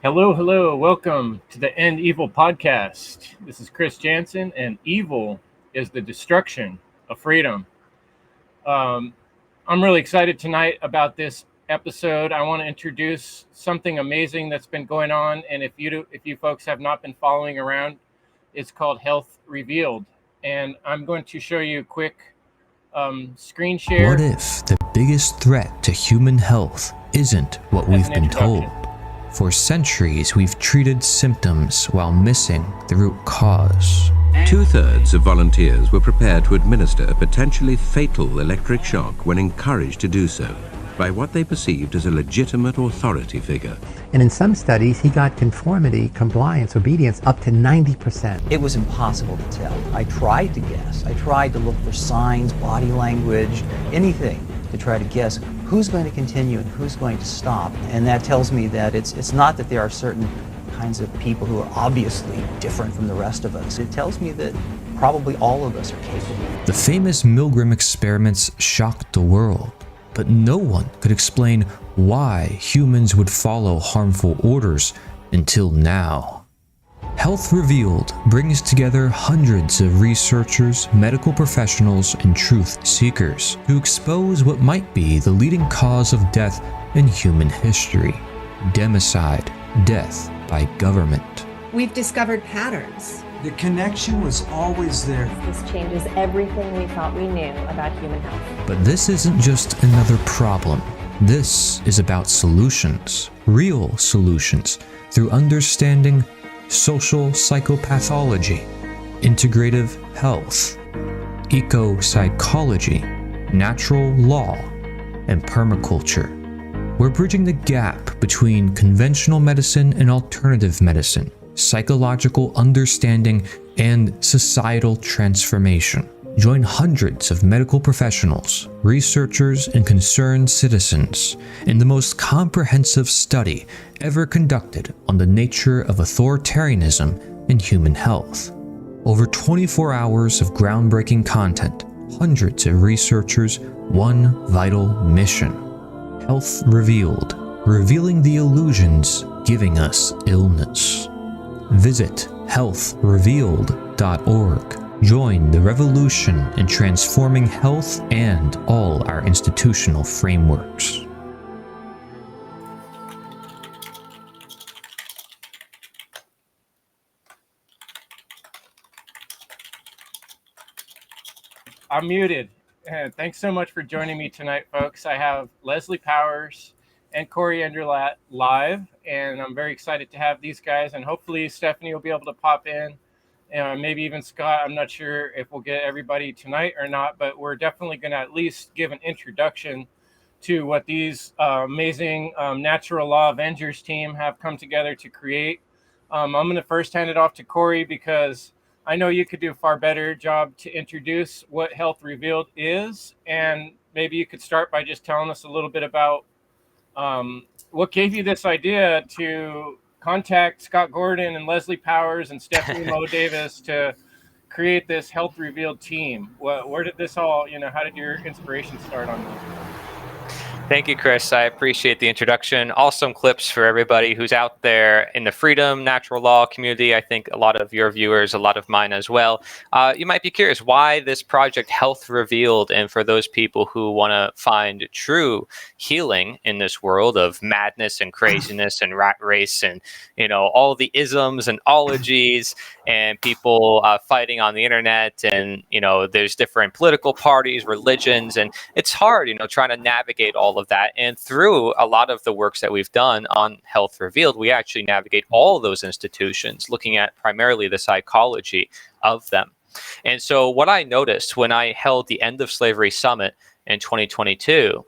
Hello, hello. Welcome to the End Evil podcast. This is Chris Jansen, and evil is the destruction of freedom. Um, I'm really excited tonight about this episode. I want to introduce something amazing that's been going on, and if you folks have not been following around, it's called Health Revealed, and I'm going to show you a quick screen share. What if the biggest threat to human health isn't what we've been told? For centuries, we've treated symptoms while missing the root cause. 2/3 of volunteers were prepared to administer a potentially fatal electric shock when encouraged to do so by what they perceived as a legitimate authority figure. And in some studies, he got conformity, compliance, obedience up to 90%. It was impossible to tell. I tried to guess. I tried to look for signs, body language, anything to try to guess who's going to continue and who's going to stop. And that tells me that it's not that there are certain kinds of people who are obviously different from the rest of us. It tells me that probably all of us are capable. The famous Milgram experiments shocked the world, but no one could explain why humans would follow harmful orders until now. Health Revealed brings together hundreds of researchers, medical professionals, and truth seekers to expose what might be the leading cause of death in human history: democide, death by government. We've discovered patterns. The connection was always there. This changes everything we thought we knew about human health. But this isn't just another problem. This is about solutions, real solutions, through understanding social psychopathology, integrative health, eco-psychology, natural law, and permaculture. We're bridging the gap between conventional medicine and alternative medicine, psychological understanding, and societal transformation. Join hundreds of medical professionals, researchers, and concerned citizens in the most comprehensive study ever conducted on the nature of authoritarianism in human health. Over 24 hours of groundbreaking content, hundreds of researchers, one vital mission: Health Revealed, revealing the illusions giving us illness. Visit healthrevealed.org. Join the revolution in transforming health and all our institutional frameworks. I'm muted. Thanks so much for joining me tonight, folks. I have Leslie Powers and Cory live, and I'm very excited to have these guys, and hopefully Stephanie will be able to pop in, and maybe even Scott. I'm not sure if we'll get everybody tonight or not, but we're definitely going to at least give an introduction to what these amazing Natural Law Avengers team have come together to create. I'm going to first hand it off to Cory because I know you could do a far better job to introduce what Health Revealed is, and maybe you could start by just telling us a little bit about what gave you this idea to contact Scott Gordon and Leslie Powers and Stephanie Mo Davis to create this Health Revealed team. Where did this all, how did your inspiration start on this? Thank you, Chris. I appreciate the introduction. Awesome clips for everybody who's out there in the freedom, natural law community. I think a lot of your viewers, a lot of mine as well. You might be curious why this project Health Revealed, and for those people who want to find true healing in this world of madness and craziness and rat race and, all the isms and ologies and people fighting on the internet, and, there's different political parties, religions, and it's hard, trying to navigate all of that. And through a lot of the works that we've done on Health Revealed, we actually navigate all of those institutions, looking at primarily the psychology of them. And so what I noticed when I held the End of Slavery Summit in 2022,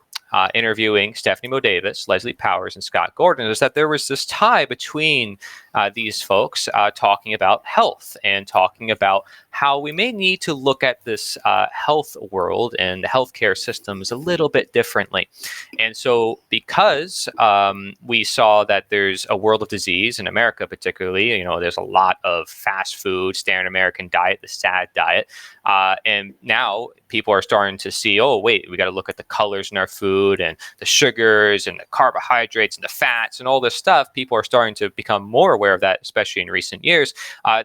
interviewing Stephanie Mo Davis, Leslie Powers, and Scott Gordon, is that there was this tie between these folks talking about health and talking about how we may need to look at this health world and the healthcare systems a little bit differently. And so because we saw that there's a world of disease in America, particularly, there's a lot of fast food, standard American diet, the SAD diet. And now people are starting to see, oh, wait, we got to look at the colors in our food and the sugars and the carbohydrates and the fats and all this stuff. People are starting to become more aware of that, especially in recent years.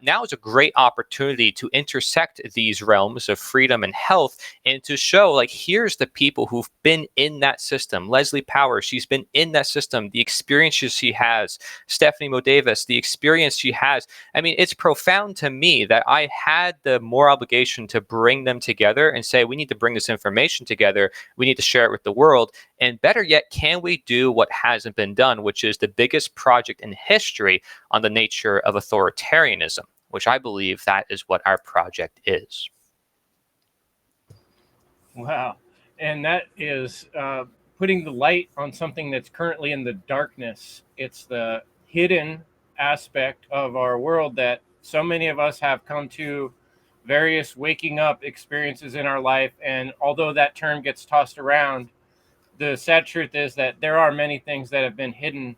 Now is a great opportunity to intersect these realms of freedom and health and to show, like, here's the people who've been in that system. Leslie Powers, she's been in that system, the experiences she has. Stephanie Mo Davis, the experience she has. I mean, it's profound to me that I had the more obligation to bring them together and say, we need to bring this information together. We need to share it with the world. And better yet, can we do what hasn't been done, which is the biggest project in history on the nature of authoritarianism, which I believe that is what our project is. Wow. And that is putting the light on something that's currently in the darkness. It's the hidden aspect of our world that so many of us have come to various waking up experiences in our life. And although that term gets tossed around, the sad truth is that there are many things that have been hidden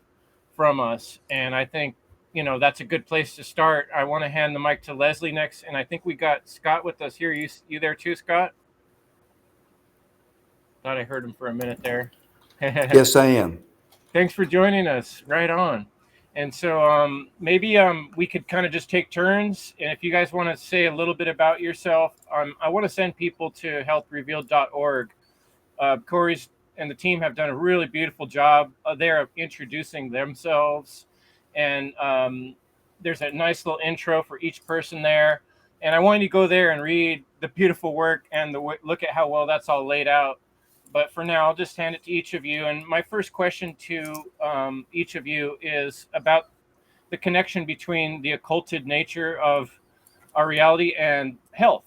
from us. And I think, that's a good place to start. I want to hand the mic to Leslie next. And I think we got Scott with us here. You there too, Scott? Thought I heard him for a minute there. Yes, I am. Thanks for joining us. Right on. And so maybe we could kind of just take turns. And if you guys want to say a little bit about yourself, I want to send people to healthrevealed.org. Cory's and the team have done a really beautiful job there of introducing themselves. And there's a nice little intro for each person there. And I want you to go there and read the beautiful work and look at how well that's all laid out. But for now, I'll just hand it to each of you. And my first question to each of you is about the connection between the occulted nature of our reality and health.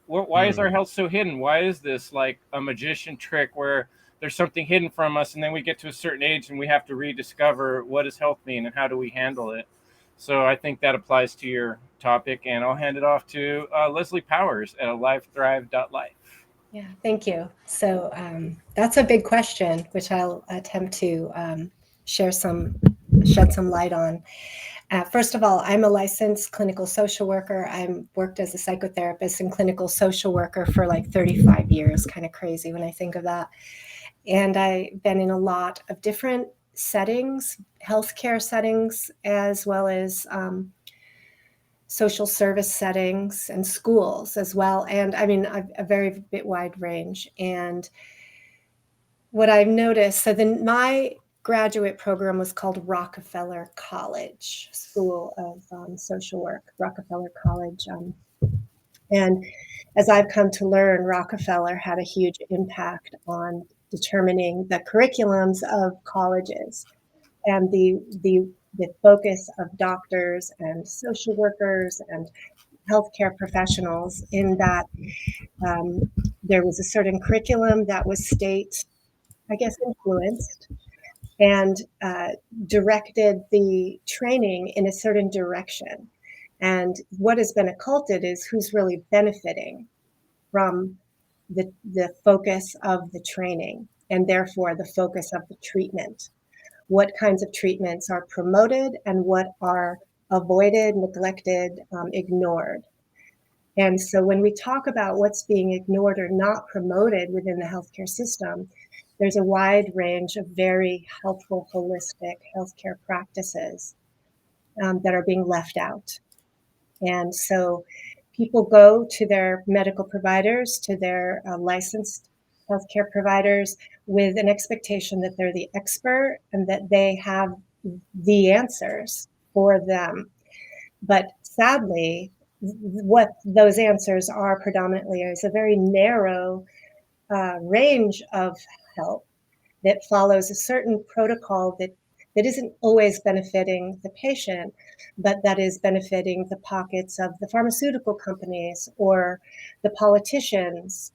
Why is our health so hidden? Why is this like a magician trick where there's something hidden from us and then we get to a certain age and we have to rediscover what does health mean and how do we handle it? So I think that applies to your topic. And I'll hand it off to Leslie Powers at AliveThrive.life. Yeah, thank you. So that's a big question, which I'll attempt to shed some light on. First of all, I'm a licensed clinical social worker. I worked as a psychotherapist and clinical social worker for like 35 years, kind of crazy when I think of that. And I've been in a lot of different settings, healthcare settings, as well as social service settings and schools as well. And I mean, a very wide range. And what I've noticed, so then my graduate program was called Rockefeller College School of Social Work, Rockefeller College. And as I've come to learn, Rockefeller had a huge impact on determining the curriculums of colleges and the focus of doctors and social workers and healthcare professionals, in that there was a certain curriculum that was state, I guess, influenced and directed the training in a certain direction. And what has been occulted is who's really benefiting from the focus of the training and therefore the focus of the treatment. What kinds of treatments are promoted and what are avoided, neglected, ignored. And so when we talk about what's being ignored or not promoted within the healthcare system, there's a wide range of very helpful, holistic healthcare practices that are being left out. And so people go to their medical providers, to their licensed healthcare providers with an expectation that they're the expert and that they have the answers for them. But sadly, what those answers are predominantly is a very narrow range of help that follows a certain protocol that isn't always benefiting the patient, but that is benefiting the pockets of the pharmaceutical companies or the politicians.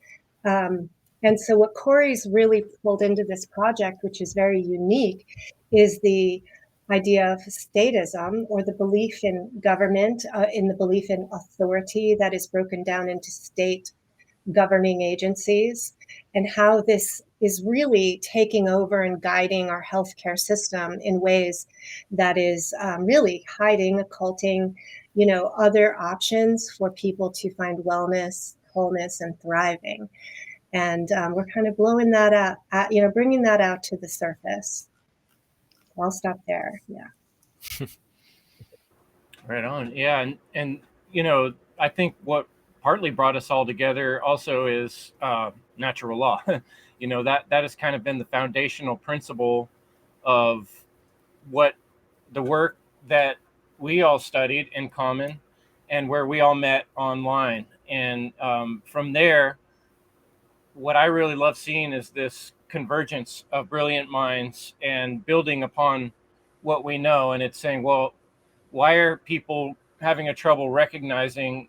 And so what Cory's really pulled into this project, which is very unique, is the idea of statism, or the belief in government, in the belief in authority that is broken down into state governing agencies, and how this is really taking over and guiding our healthcare system in ways that is really hiding, occulting, other options for people to find wellness, wholeness and thriving. And we're kind of blowing that out, bringing that out to the surface. I'll stop there. Yeah. Right on. Yeah, and I think what partly brought us all together also is natural law. That has kind of been the foundational principle of what the work that we all studied in common and where we all met online. And from there, what I really love seeing is this convergence of brilliant minds and building upon what we know. And it's saying, well, why are people having a trouble recognizing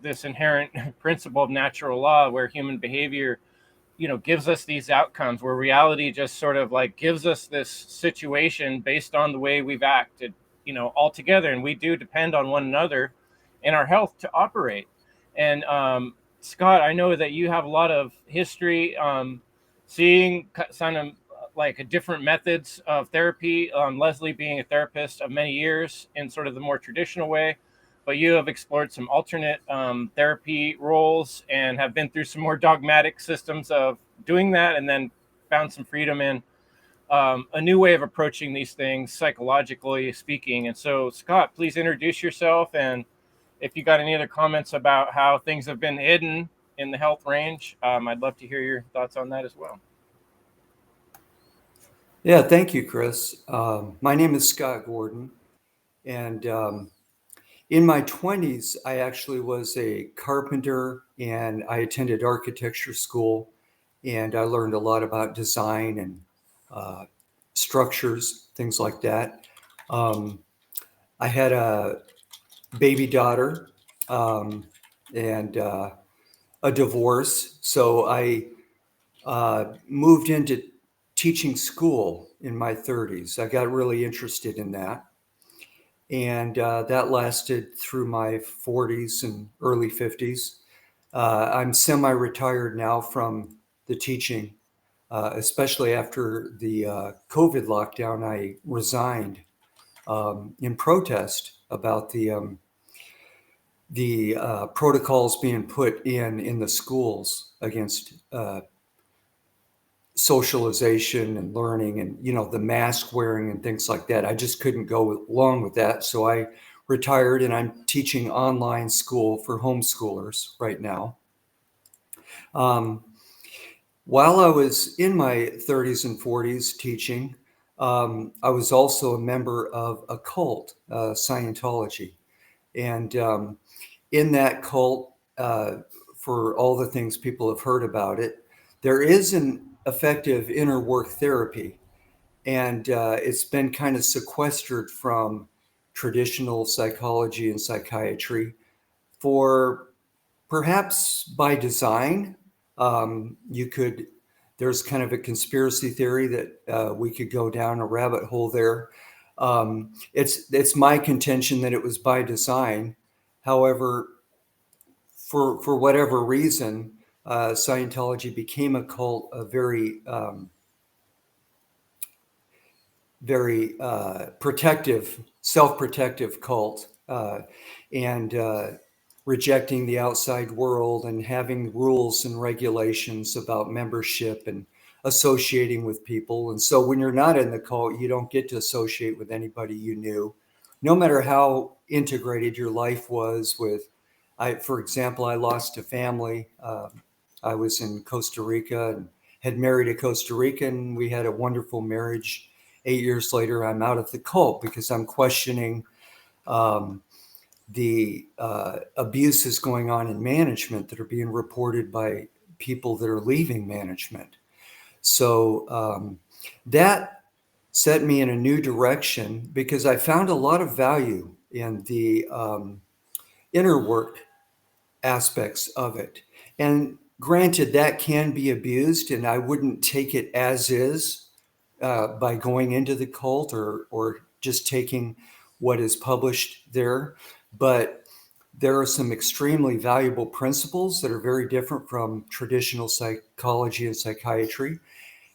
this inherent principle of natural law where human behavior gives us these outcomes, where reality just sort of like gives us this situation based on the way we've acted all together, and we do depend on one another and our health to operate. And Scott, I know that you have a lot of history seeing kind of like different methods of therapy, Leslie being a therapist of many years in sort of the more traditional way, but you have explored some alternate therapy roles and have been through some more dogmatic systems of doing that, and then found some freedom in a new way of approaching these things, psychologically speaking. And so, Scott, please introduce yourself, and if you got any other comments about how things have been hidden in the health range, I'd love to hear your thoughts on that as well. Yeah, thank you, Chris. My name is Scott Gordon, and in my 20s, I actually was a carpenter, and I attended architecture school, and I learned a lot about design and structures, things like that. I had a baby daughter and a divorce, so I moved into teaching school in my 30s. I got really interested in that. And that lasted through my 40s and early 50s. I'm semi-retired now from the teaching, especially after the COVID lockdown. I resigned in protest about the protocols being put in the schools against socialization and learning, and the mask wearing and things like that. I just couldn't go along with that, so I retired, and I'm teaching online school for homeschoolers right now. While I was in my 30s and 40s teaching, I was also a member of a cult, Scientology, and in that cult, for all the things people have heard about it, there is an effective inner work therapy, and it's been kind of sequestered from traditional psychology and psychiatry for perhaps by design. There's kind of a conspiracy theory that we could go down a rabbit hole there. It's my contention that it was by design. However, for whatever reason, Scientology became a cult, a very protective, self-protective cult, and rejecting the outside world and having rules and regulations about membership and associating with people. And so when you're not in the cult, you don't get to associate with anybody you knew, no matter how integrated your life was with. For example, I lost a family. I was in Costa Rica and had married a Costa Rican. We had a wonderful marriage. 8 years later, I'm out of the cult because I'm questioning the abuses going on in management that are being reported by people that are leaving management. So that set me in a new direction because I found a lot of value in the inner work aspects of it. And granted, that can be abused, and I wouldn't take it as is by going into the cult or just taking what is published there. But there are some extremely valuable principles that are very different from traditional psychology and psychiatry.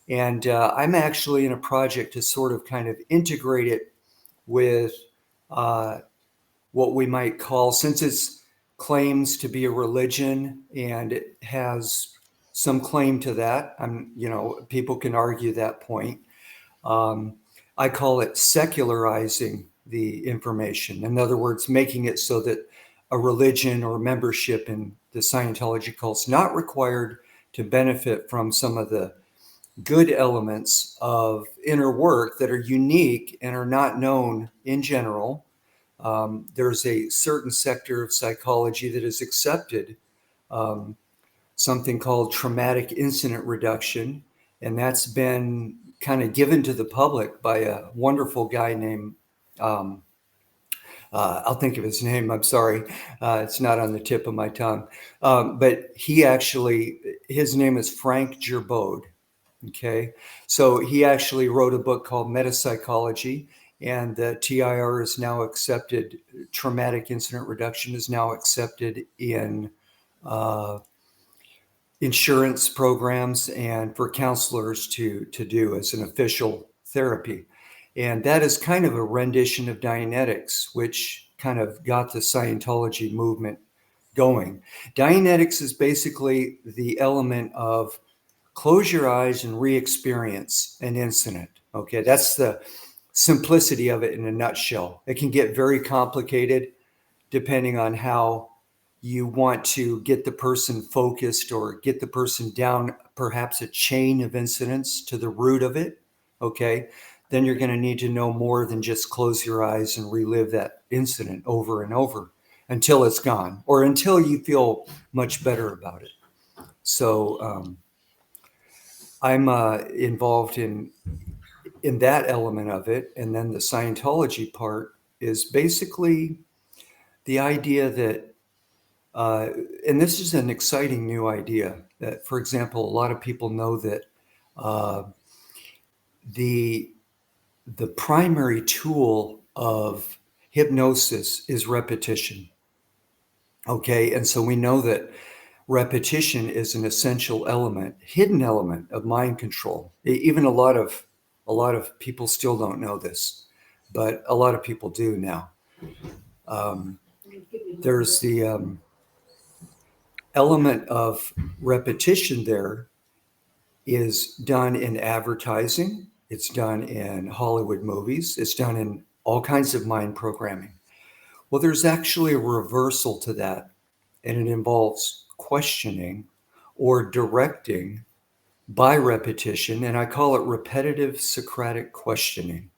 And I'm actually in a project to sort of kind of integrate it with what we might call, since it's claims to be a religion, and it has some claim to that. People can argue that point. I call it secularizing the information. In other words, making it so that a religion or membership in the Scientology cult is not required to benefit from some of the good elements of inner work that are unique and are not known in general. There's a certain sector of psychology that has accepted something called traumatic incident reduction, and that's been kind of given to the public by a wonderful guy named, I'll think of his name, I'm sorry, it's not on the tip of my tongue, but his name is Frank Gerbaud. Okay, so he actually wrote a book called Metapsychology, and the TIR is now accepted. Traumatic incident reduction is now accepted in insurance programs and for counselors to do as an official therapy. And that is kind of a rendition of Dianetics, which kind of got the Scientology movement going. Dianetics is basically the element of close your eyes and re-experience an incident. Okay, that's the simplicity of it in a nutshell. It can get very complicated depending on how you want to get the person focused or get the person down perhaps a chain of incidents to the root of it. Okay, then you're going to need to know more than just close your eyes and relive that incident over and over until it's gone or until you feel much better about it. So I'm involved in that element of it. And then the Scientology part is basically the idea that, and this is an exciting new idea, that, for example, a lot of people know that the primary tool of hypnosis is repetition. Okay, and so we know that repetition is an essential element, hidden element of mind control. Even a lot of people still don't know this, but a lot of people do now. There's the element of repetition there is done in advertising. It's done in Hollywood movies. It's done in all kinds of mind programming. Well, there's actually a reversal to that, and it involves questioning or directing by repetition, and I call it repetitive Socratic questioning.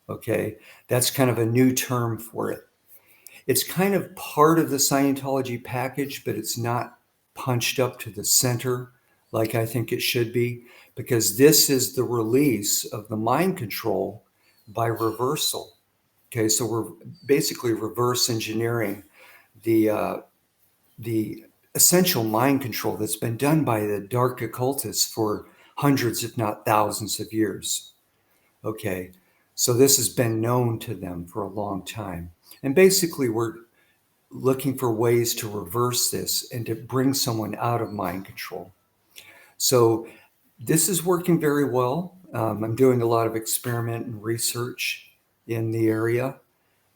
Okay, that's kind of a new term for it. It's kind of part of the Scientology package, but it's not punched up to the center like I think it should be, because this is the release of the mind control by reversal. Okay, so we're basically reverse engineering the essential mind control that's been done by the dark occultists for hundreds, if not thousands of years. Okay, so this has been known to them for a long time. And basically, we're looking for ways to reverse this and to bring someone out of mind control. So this is working very well. I'm doing a lot of experiment and research in the area,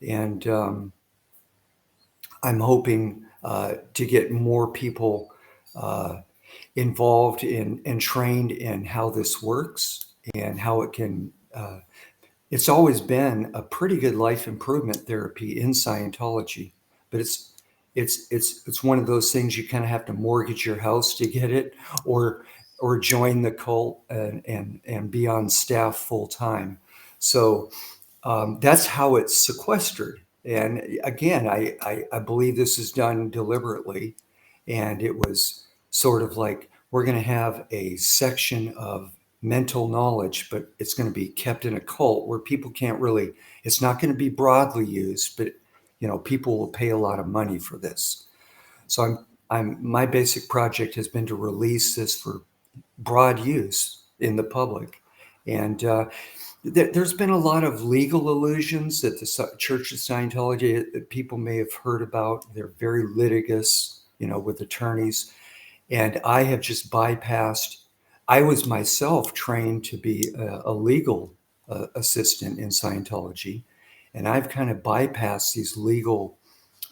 and I'm hoping to get more people involved in and trained in how this works and how it can. It's always been a pretty good life improvement therapy in Scientology, but it's one of those things you kind of have to mortgage your house to get it, or join the cult and be on staff full time. So that's how it's sequestered. And again, I believe this is done deliberately, and it was sort of like, we're going to have a section of mental knowledge, but it's going to be kept in a cult where people can't really, it's not going to be broadly used, but people will pay a lot of money for this. So my basic project has been to release this for broad use in the public. And there's been a lot of legal illusions that the Church of Scientology that people may have heard about. They're very litigious, with attorneys. And I have just bypassed. I was myself trained to be a legal assistant in Scientology. And I've kind of bypassed these legal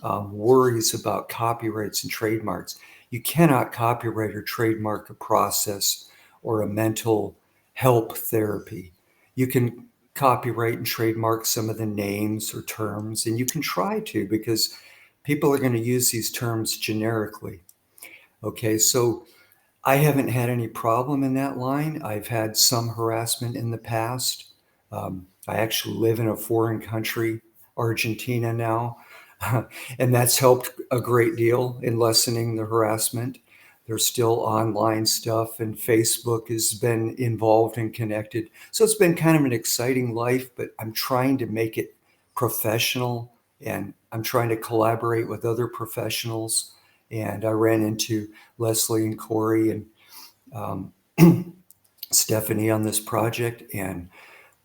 worries about copyrights and trademarks. You cannot copyright or trademark a process or a mental help therapy. You can copyright and trademark some of the names or terms, and you can try to, because people are going to use these terms generically. Okay, so I haven't had any problem in that line. I've had some harassment in the past. I actually live in a foreign country, Argentina now, and that's helped a great deal in lessening the harassment. There's still online stuff, and Facebook has been involved and connected. So it's been kind of an exciting life, but I'm trying to make it professional, and I'm trying to collaborate with other professionals. And I ran into Leslie and Cory and Stephanie on this project, and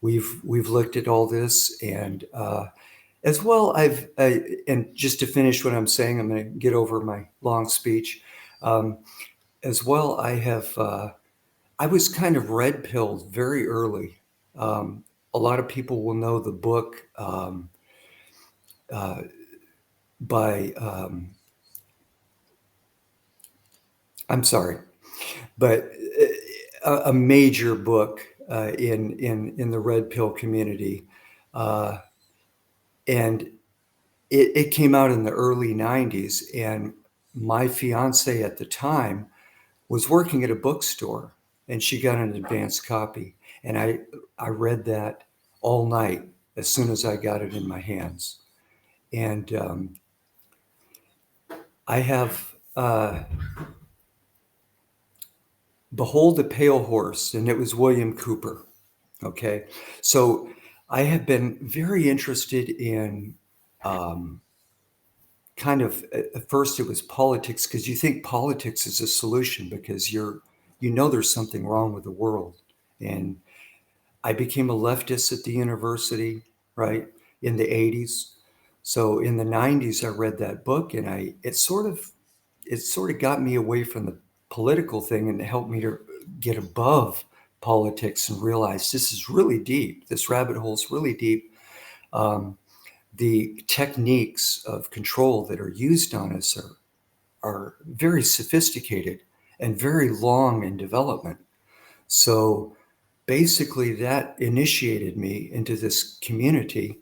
we've looked at all this, and as well, and just to finish what I'm saying, I'm going to get over my long speech. As well, I was kind of red pilled very early. A lot of people will know the book by, I'm sorry, but a major book in the red pill community, and it came out in the early 90s, and my fiance at the time was working at a bookstore, and she got an advance copy, and I read that all night as soon as I got it in my hands. And I have Behold the Pale Horse, and it was William Cooper. Okay, so I have been very interested in kind of, at first it was politics, because you think politics is a solution because there's something wrong with the world. And I became a leftist at the university, right, in the 80s. So in the 90s, I read that book, and it sort of got me away from the political thing and helped me to get above politics and realize this is really deep. This rabbit hole is really deep. The techniques of control that are used on us are very sophisticated and very long in development. So basically that initiated me into this community.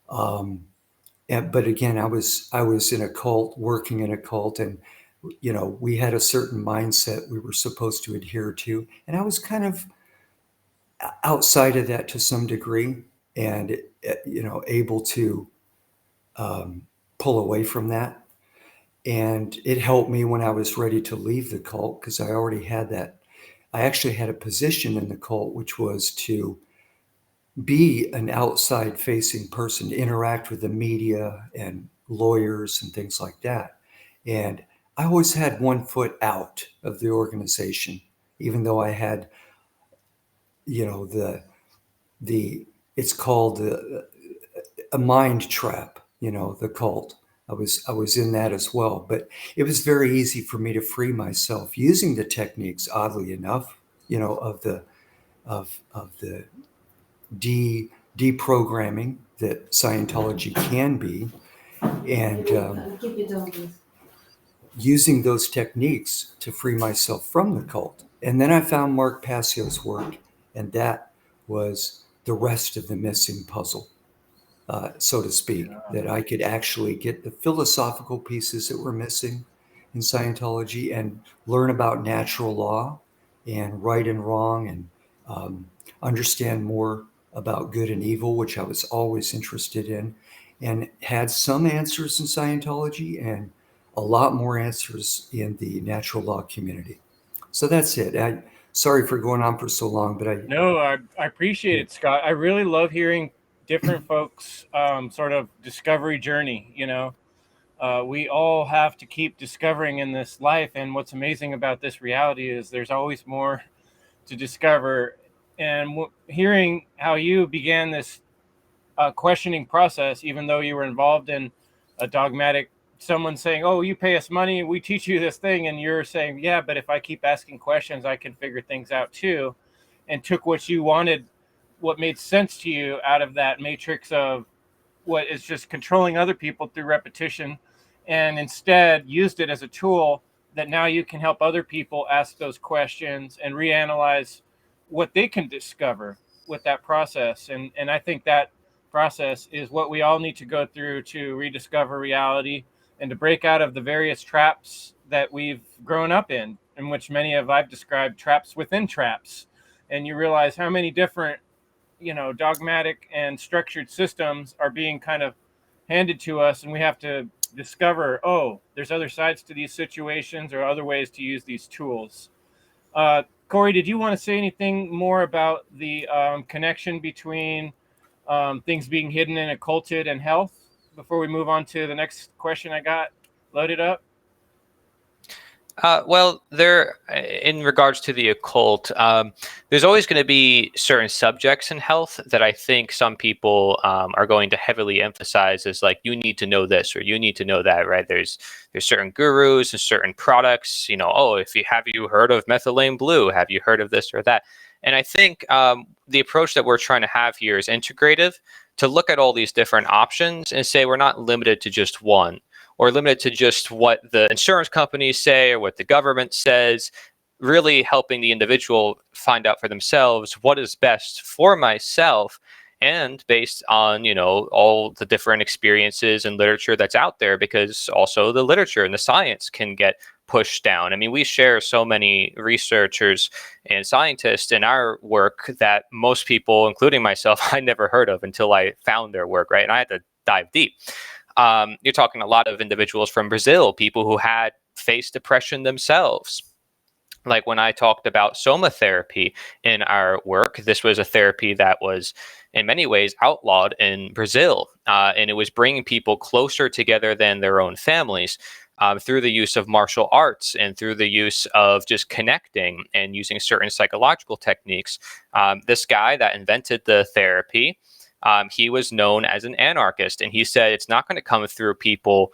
But again, I was in a cult, working in a cult, and we had a certain mindset we were supposed to adhere to, and I was kind of outside of that to some degree, and able to pull away from that. And it helped me when I was ready to leave the cult, because I already had that. I actually had a position in the cult, which was to be an outside facing person, to interact with the media and lawyers and things like that. And I always had one foot out of the organization, even though I had, it's called a mind trap, the cult. I was in that as well, but it was very easy for me to free myself using the techniques, oddly enough, of the deprogramming that Scientology can be, and using those techniques to free myself from the cult. And then I found Mark Passio's work, and that was the rest of the missing puzzle, so to speak, that I could actually get the philosophical pieces that were missing in Scientology and learn about natural law and right and wrong, and understand more about good and evil, which I was always interested in, and had some answers in Scientology and a lot more answers in the natural law community. So that's it. Sorry for going on for so long, but No, I appreciate it, Scott. I really love hearing different folks' sort of discovery journey. We all have to keep discovering in this life, and what's amazing about this reality is there's always more to discover. And hearing how you began this questioning process, even though you were involved in a dogmatic, someone saying, "Oh, you pay us money, we teach you this thing," and you're saying, "Yeah, but if I keep asking questions, I can figure things out too," and took what you wanted, what made sense to you out of that matrix of what is just controlling other people through repetition, and instead used it as a tool that now you can help other people ask those questions and reanalyze what they can discover with that process. And I think that process is what we all need to go through to rediscover reality and to break out of the various traps that we've grown up in which many of I've described traps within traps. And you realize how many different, dogmatic and structured systems are being kind of handed to us, and we have to discover, oh, there's other sides to these situations or other ways to use these tools. Cory, did you want to say anything more about the connection between things being hidden and occulted and health before we move on to the next question I got loaded up? Well, in regards to the occult, there's always going to be certain subjects in health that I think some people are going to heavily emphasize as like, you need to know this or you need to know that, right? There's certain gurus and certain products, oh, have you heard of methylene blue? Have you heard of this or that? And I think the approach that we're trying to have here is integrative, to look at all these different options and say we're not limited to just one, or limited to just what the insurance companies say or what the government says, really helping the individual find out for themselves what is best for myself, and based on, all the different experiences and literature that's out there, because also the literature and the science can get pushed down. I mean, we share so many researchers and scientists in our work that most people, including myself, I never heard of until I found their work, right? And I had to dive deep. You're talking a lot of individuals from Brazil, people who had faced depression themselves. Like when I talked about soma therapy in our work, this was a therapy that was in many ways outlawed in Brazil. And it was bringing people closer together than their own families through the use of martial arts and through the use of just connecting and using certain psychological techniques. This guy that invented the therapy, he was known as an anarchist, and he said it's not going to come through people,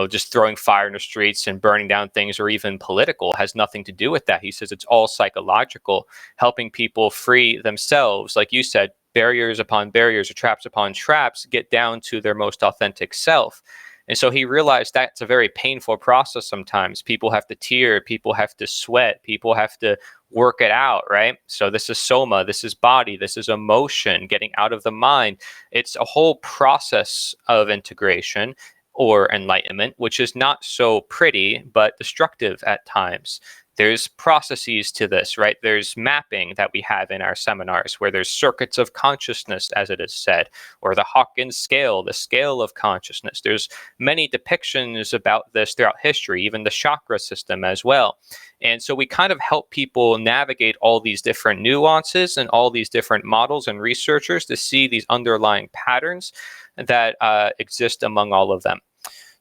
just throwing fire in the streets and burning down things, or even political. It has nothing to do with that. He says it's all psychological, helping people free themselves. Like you said, barriers upon barriers or traps upon traps, get down to their most authentic self. And so he realized that's a very painful process sometimes. People have to tear, people have to sweat, people have to work it out, right? So this is soma, this is body, this is emotion, getting out of the mind. It's a whole process of integration or enlightenment, which is not so pretty, but destructive at times. There's processes to this, right? There's mapping that we have in our seminars where there's circuits of consciousness, as it is said, or the Hawkins scale, the scale of consciousness. There's many depictions about this throughout history, even the chakra system as well. And so we kind of help people navigate all these different nuances and all these different models and researchers to see these underlying patterns that exist among all of them.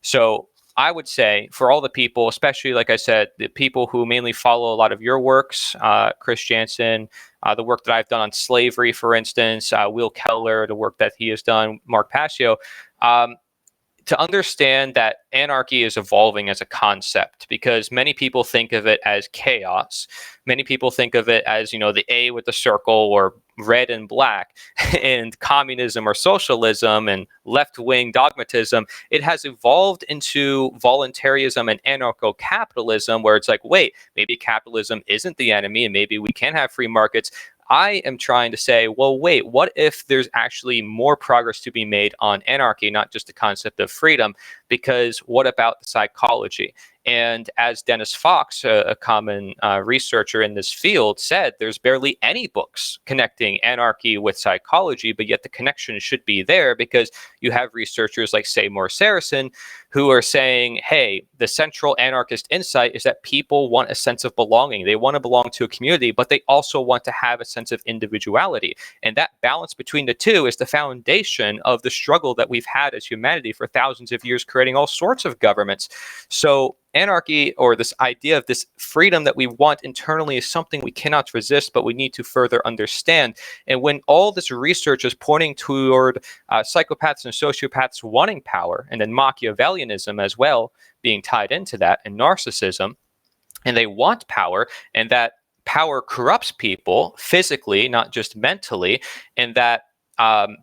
So I would say for all the people, especially, like I said, the people who mainly follow a lot of your works, Chris Jansen, the work that I've done on slavery, for instance, Will Keller, the work that he has done, Mark Passio, to understand that anarchy is evolving as a concept, because many people think of it as chaos. Many people think of it as, the A with the circle or red and black, and communism or socialism and left-wing dogmatism. It has evolved into voluntarism and anarcho-capitalism, where it's like, wait, maybe capitalism isn't the enemy and maybe we can have free markets. I am trying to say, well, wait, what if there's actually more progress to be made on anarchy, not just the concept of freedom? Because what about the psychology? And as Dennis Fox, a common researcher in this field, said, there's barely any books connecting anarchy with psychology, but yet the connection should be there, because you have researchers like Seymour Saracen who are saying, hey, the central anarchist insight is that people want a sense of belonging. They want to belong to a community, but they also want to have a sense of individuality. And that balance between the two is the foundation of the struggle that we've had as humanity for thousands of years, creating all sorts of governments. So anarchy, or this idea of this freedom that we want internally, is something we cannot resist, but we need to further understand. And when all this research is pointing toward psychopaths and sociopaths wanting power, and then Machiavellianism as well being tied into that, and narcissism, and they want power, and that power corrupts people physically, not just mentally, and that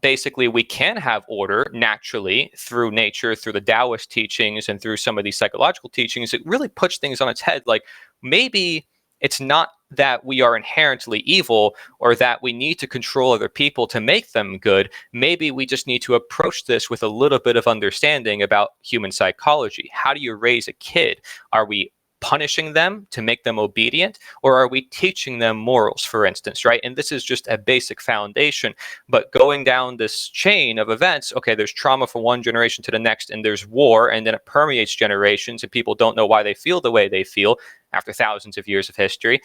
basically we can have order naturally through nature, through the Taoist teachings, and through some of these psychological teachings. It really puts things on its head. Like, maybe it's not that we are inherently evil or that we need to control other people to make them good. Maybe we just need to approach this with a little bit of understanding about human psychology. How do you raise a kid? Are we punishing them to make them obedient, or are we teaching them morals, for instance, right? And this is just a basic foundation. But going down this chain of events, okay, there's trauma from one generation to the next, and there's war, and then it permeates generations, and people don't know why they feel the way they feel after thousands of years of history.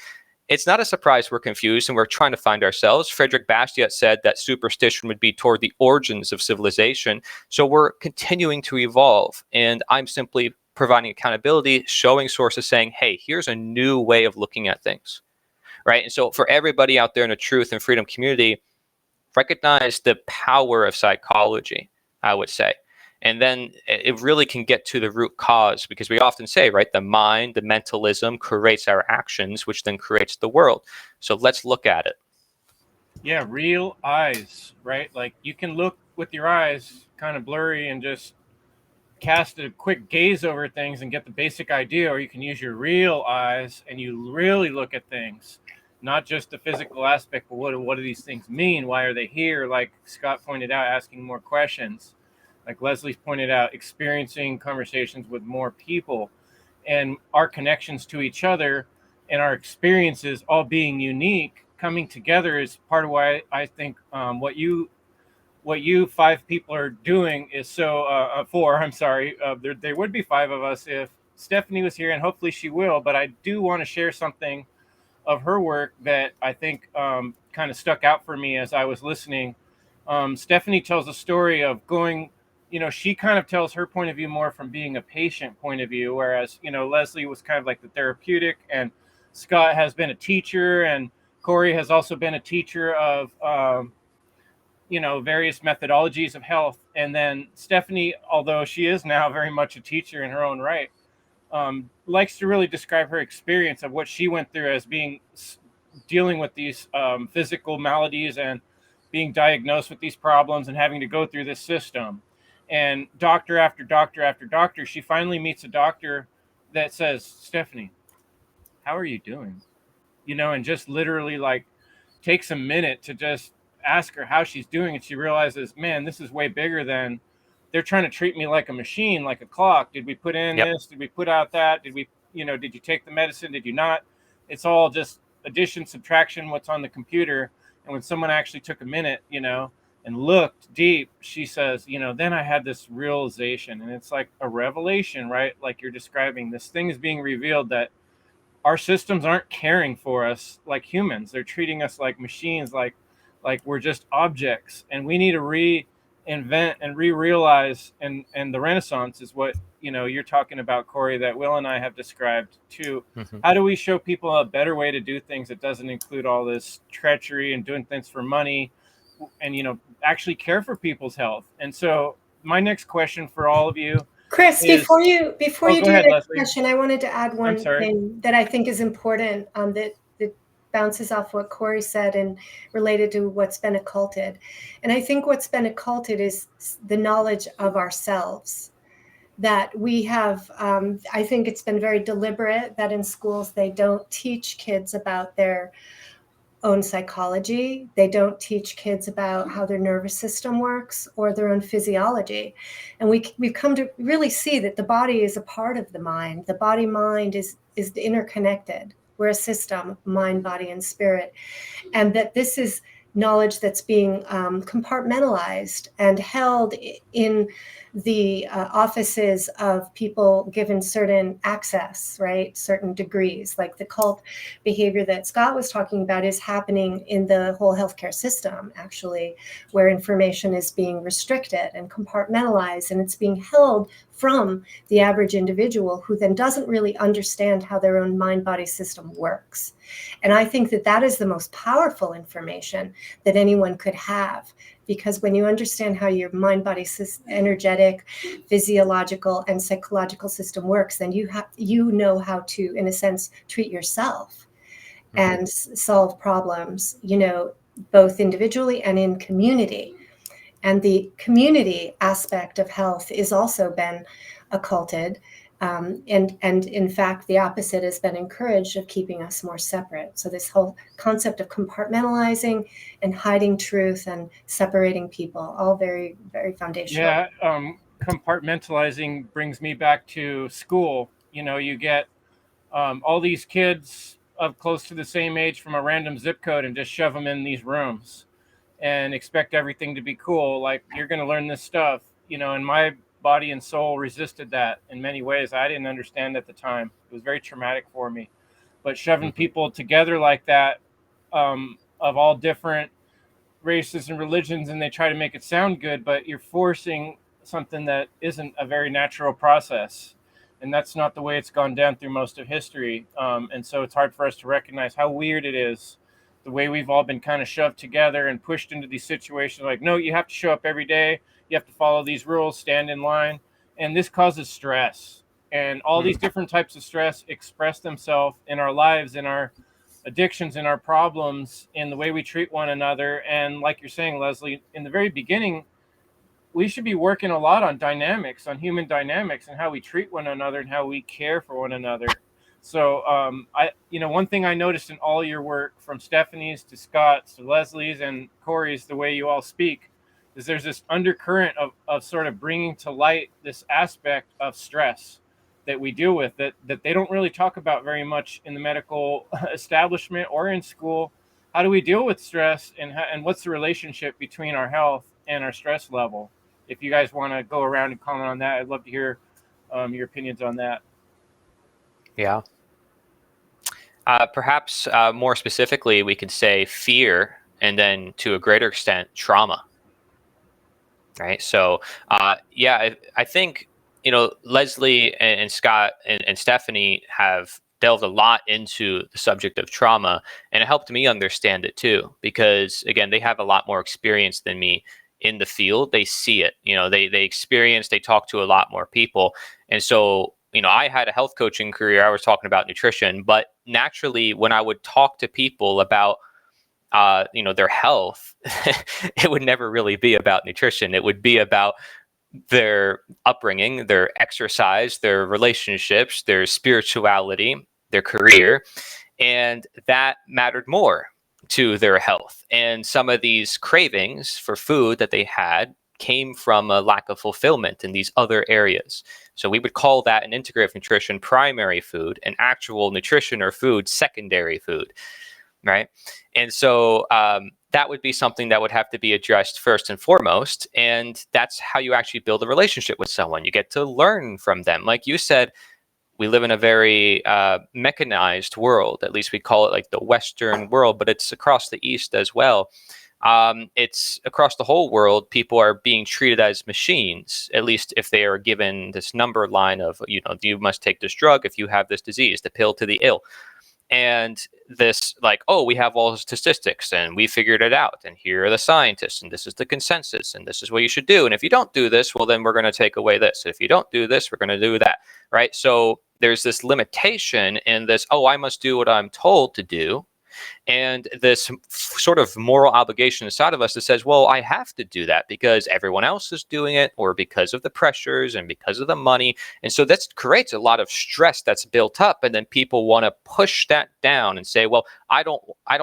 It's not a surprise we're confused and we're trying to find ourselves. Frederick Bastiat said that superstition would be toward the origins of civilization. So we're continuing to evolve, and I'm simply providing accountability, showing sources, saying, hey, here's a new way of looking at things, right? And so for everybody out there in the truth and freedom community, recognize the power of psychology, I would say. And then it really can get to the root cause, because we often say, right, the mind, the mentalism creates our actions, which then creates the world. So let's look at it. Yeah, real eyes, right? Like, you can look with your eyes kind of blurry and just cast a quick gaze over things and get the basic idea, or you can use your real eyes and you really look at things, not just the physical aspect, but what do these things mean? Why are they here? Like Scott pointed out, asking more questions. Like Leslie's pointed out, experiencing conversations with more people, and our connections to each other and our experiences all being unique, coming together is part of why I think what you five people are doing is so four, I'm sorry, there would be five of us if Stephanie was here, and hopefully she will, but I do want to share something of her work that I think kind of stuck out for me as I was listening. Stephanie tells a story of going, she kind of tells her point of view more from being a patient point of view, whereas, Leslie was kind of like the therapeutic, and Scott has been a teacher, and Cory has also been a teacher of, various methodologies of health. And then Stephanie, although she is now very much a teacher in her own right, likes to really describe her experience of what she went through as dealing with these physical maladies and being diagnosed with these problems and having to go through this system. And doctor after doctor after doctor, she finally meets a doctor that says, Stephanie, how are you doing? And just literally like takes a minute to just ask her how she's doing, and she realizes, man, this is way bigger than they're trying to treat me like a machine, like a clock. Did we put in this? Did we put out that? Did you take the medicine? Did you not? It's all just addition, subtraction, what's on the computer. And when someone actually took a minute, and looked deep, she says, then I had this realization, and it's like a revelation, right? Like you're describing, this thing is being revealed that our systems aren't caring for us like humans. They're treating us like machines, like we're just objects, and we need to reinvent and re-realize. And the Renaissance is what you're talking about, Cory, that Will and I have described too. How do we show people a better way to do things that doesn't include all this treachery and doing things for money, and actually care for people's health? And so my next question for all of you, Chris, before you do ahead, the Leslie. question, I wanted to add one thing that I think is important, that bounces off what Cory said and related to what's been occulted. And I think what's been occulted is the knowledge of ourselves that we have. I think it's been very deliberate that in schools they don't teach kids about their own psychology. They don't teach kids about how their nervous system works or their own physiology. And we've come to really see that the body is a part of the mind. The body-mind is interconnected. We're a system, mind, body, and spirit. And that this is knowledge that's being compartmentalized and held in the offices of people given certain access, right? Certain degrees, like the cult behavior that Scott was talking about is happening in the whole healthcare system, actually, where information is being restricted and compartmentalized, and it's being held from the average individual who then doesn't really understand how their own mind-body system works. And I think that that is the most powerful information that anyone could have, because when you understand how your mind-body energetic, physiological, and psychological system works, then you know how to, in a sense, treat yourself and solve problems, both individually and in community. And the community aspect of health is also been occulted. And in fact, the opposite has been encouraged, of keeping us more separate. So this whole concept of compartmentalizing and hiding truth and separating people, all very, very foundational. Yeah, compartmentalizing brings me back to school. You get all these kids of close to the same age from a random zip code and just shove them in these rooms and expect everything to be cool. Like, you're going to learn this stuff, and my body and soul resisted that in many ways. I didn't understand at the time. It was very traumatic for me. But shoving people together like that, of all different races and religions, and they try to make it sound good, but you're forcing something that isn't a very natural process. And that's not the way it's gone down through most of history. And so it's hard for us to recognize how weird it is, the way we've all been kind of shoved together and pushed into these situations. Like, no, you have to show up every day. You have to follow these rules, stand in line. And this causes stress. And all these different types of stress express themselves in our lives, in our addictions, in our problems, in the way we treat one another. And like you're saying, Leslie, in the very beginning, we should be working a lot on dynamics, on human dynamics, and how we treat one another and how we care for one another. So one thing I noticed in all your work, from Stephanie's to Scott's to Leslie's and Cory's, the way you all speak, is there's this undercurrent of sort of bringing to light this aspect of stress that we deal with, that they don't really talk about very much in the medical establishment or in school. How do we deal with stress, and what's the relationship between our health and our stress level? If you guys want to go around and comment on that, I'd love to hear your opinions on that. Yeah. Perhaps more specifically, we could say fear, and then to a greater extent, trauma. Right. So, I think, Leslie and Scott and Stephanie have delved a lot into the subject of trauma, and it helped me understand it too, because again, they have a lot more experience than me in the field. They see it, they experience, they talk to a lot more people. And so, I had a health coaching career. I was talking about nutrition, but naturally when I would talk to people about their health, it would never really be about nutrition. It would be about their upbringing, their exercise, their relationships, their spirituality, their career. And that mattered more to their health. And some of these cravings for food that they had came from a lack of fulfillment in these other areas. So we would call that an integrative nutrition primary food, and actual nutrition or food secondary food. Right. And so that would be something that would have to be addressed first and foremost. And that's how you actually build a relationship with someone. You get to learn from them. Like you said, we live in a very mechanized world. At least we call it like the Western world, but it's across the East as well. It's across the whole world. People are being treated as machines, at least if they are given this number line of, you must take this drug if you have this disease, the pill to the ill. And this, like, oh, we have all the statistics and we figured it out, and here are the scientists, and this is the consensus, and this is what you should do. And if you don't do this, well, then we're going to take away this. If you don't do this, we're going to do that. Right. So there's this limitation in this, oh, I must do what I'm told to do. And this sort of moral obligation inside of us that says, well, I have to do that because everyone else is doing it, or because of the pressures and because of the money. And so that creates a lot of stress that's built up. And then people want to push that down and say, well, I don't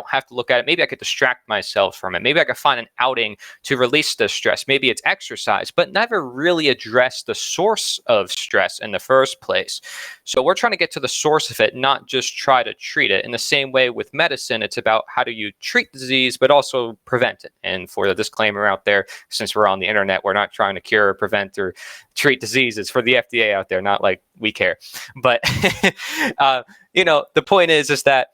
have to look at it. Maybe I could distract myself from it. Maybe I could find an outing to release the stress. Maybe it's exercise, but never really address the source of stress in the first place. So we're trying to get to the source of it, not just try to treat it. In the same way with medicine, it's about how do you treat the disease, but also prevent it. And for the disclaimer out there, since we're on the internet, we're not trying to cure or prevent or treat diseases. For the FDA out there, not like we care. But, the point is that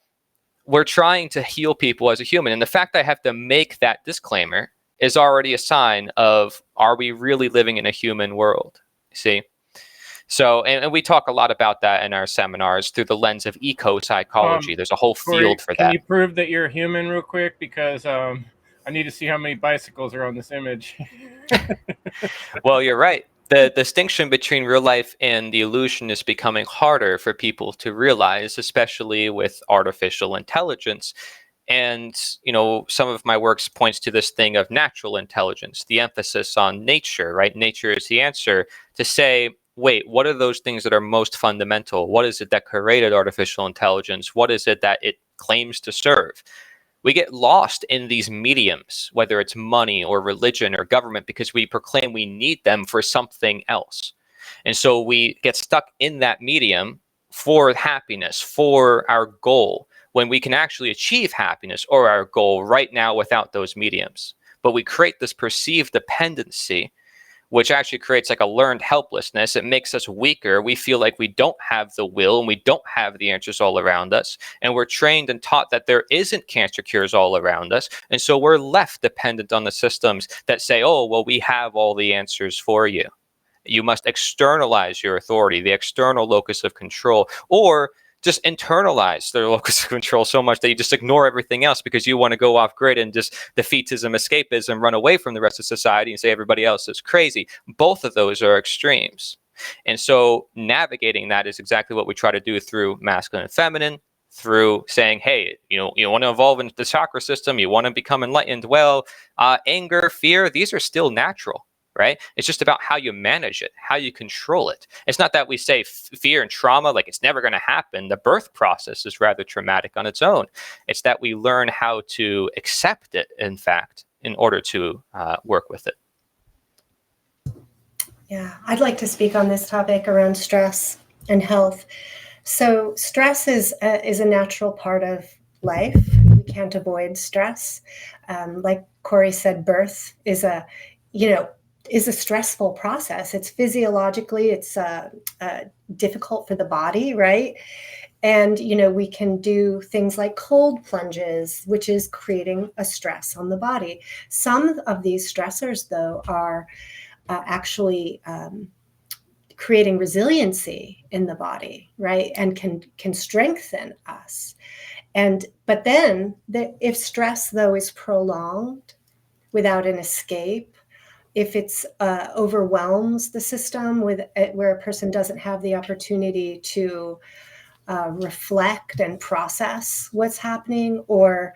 we're trying to heal people as a human. And the fact that I have to make that disclaimer is already a sign of, are we really living in a human world? See? So, and we talk a lot about that in our seminars through the lens of eco-psychology. There's a whole Cory, field for that. Can you prove that you're a human real quick? Because I need to see how many bicycles are on this image. Well, you're right. The distinction between real life and the illusion is becoming harder for people to realize, especially with artificial intelligence. And, some of my works points to this thing of natural intelligence, the emphasis on nature, right? Nature is the answer to say, wait, what are those things that are most fundamental? What is it that created artificial intelligence? What is it that it claims to serve? We get lost in these mediums, whether it's money or religion or government, because we proclaim we need them for something else. And so we get stuck in that medium for happiness, for our goal, when we can actually achieve happiness or our goal right now without those mediums. But we create this perceived dependency, which actually creates like a learned helplessness. It makes us weaker. We feel like we don't have the will and we don't have the answers all around us. And we're trained and taught that there isn't cancer cures all around us. And so we're left dependent on the systems that say, oh, well, we have all the answers for you. You must externalize your authority, the external locus of control, or just internalize their locus of control so much that you just ignore everything else because you want to go off grid and just defeatism, escapism, run away from the rest of society and say everybody else is crazy. Both of those are extremes. And so navigating that is exactly what we try to do through masculine and feminine, through saying, hey, you want to evolve into the chakra system, you want to become enlightened. Well, anger, fear, these are still natural. Right? It's just about how you manage it, how you control it. It's not that we say fear and trauma, like it's never going to happen. The birth process is rather traumatic on its own. It's that we learn how to accept it, in fact, in order to work with it. Yeah, I'd like to speak on this topic around stress and health. So stress is a natural part of life. We can't avoid stress. Like Cory said, birth is a stressful process. It's physiologically, it's difficult for the body, right? And, we can do things like cold plunges, which is creating a stress on the body. Some of these stressors, though, are actually creating resiliency in the body, right? And can strengthen us. But then if stress, though, is prolonged without an escape, if it's overwhelms the system where a person doesn't have the opportunity to reflect and process what's happening or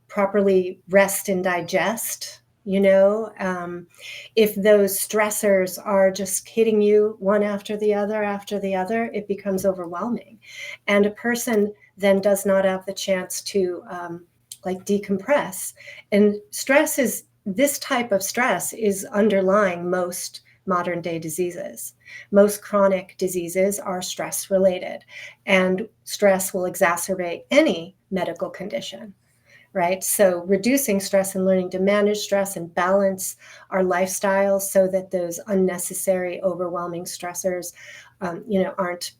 properly rest and digest, if those stressors are just hitting you one after the other, it becomes overwhelming. And a person then does not have the chance to decompress. And this type of stress is underlying most modern day diseases. Most chronic diseases are stress related, and stress will exacerbate any medical condition, right? So reducing stress and learning to manage stress and balance our lifestyles so that those unnecessary, overwhelming stressors aren't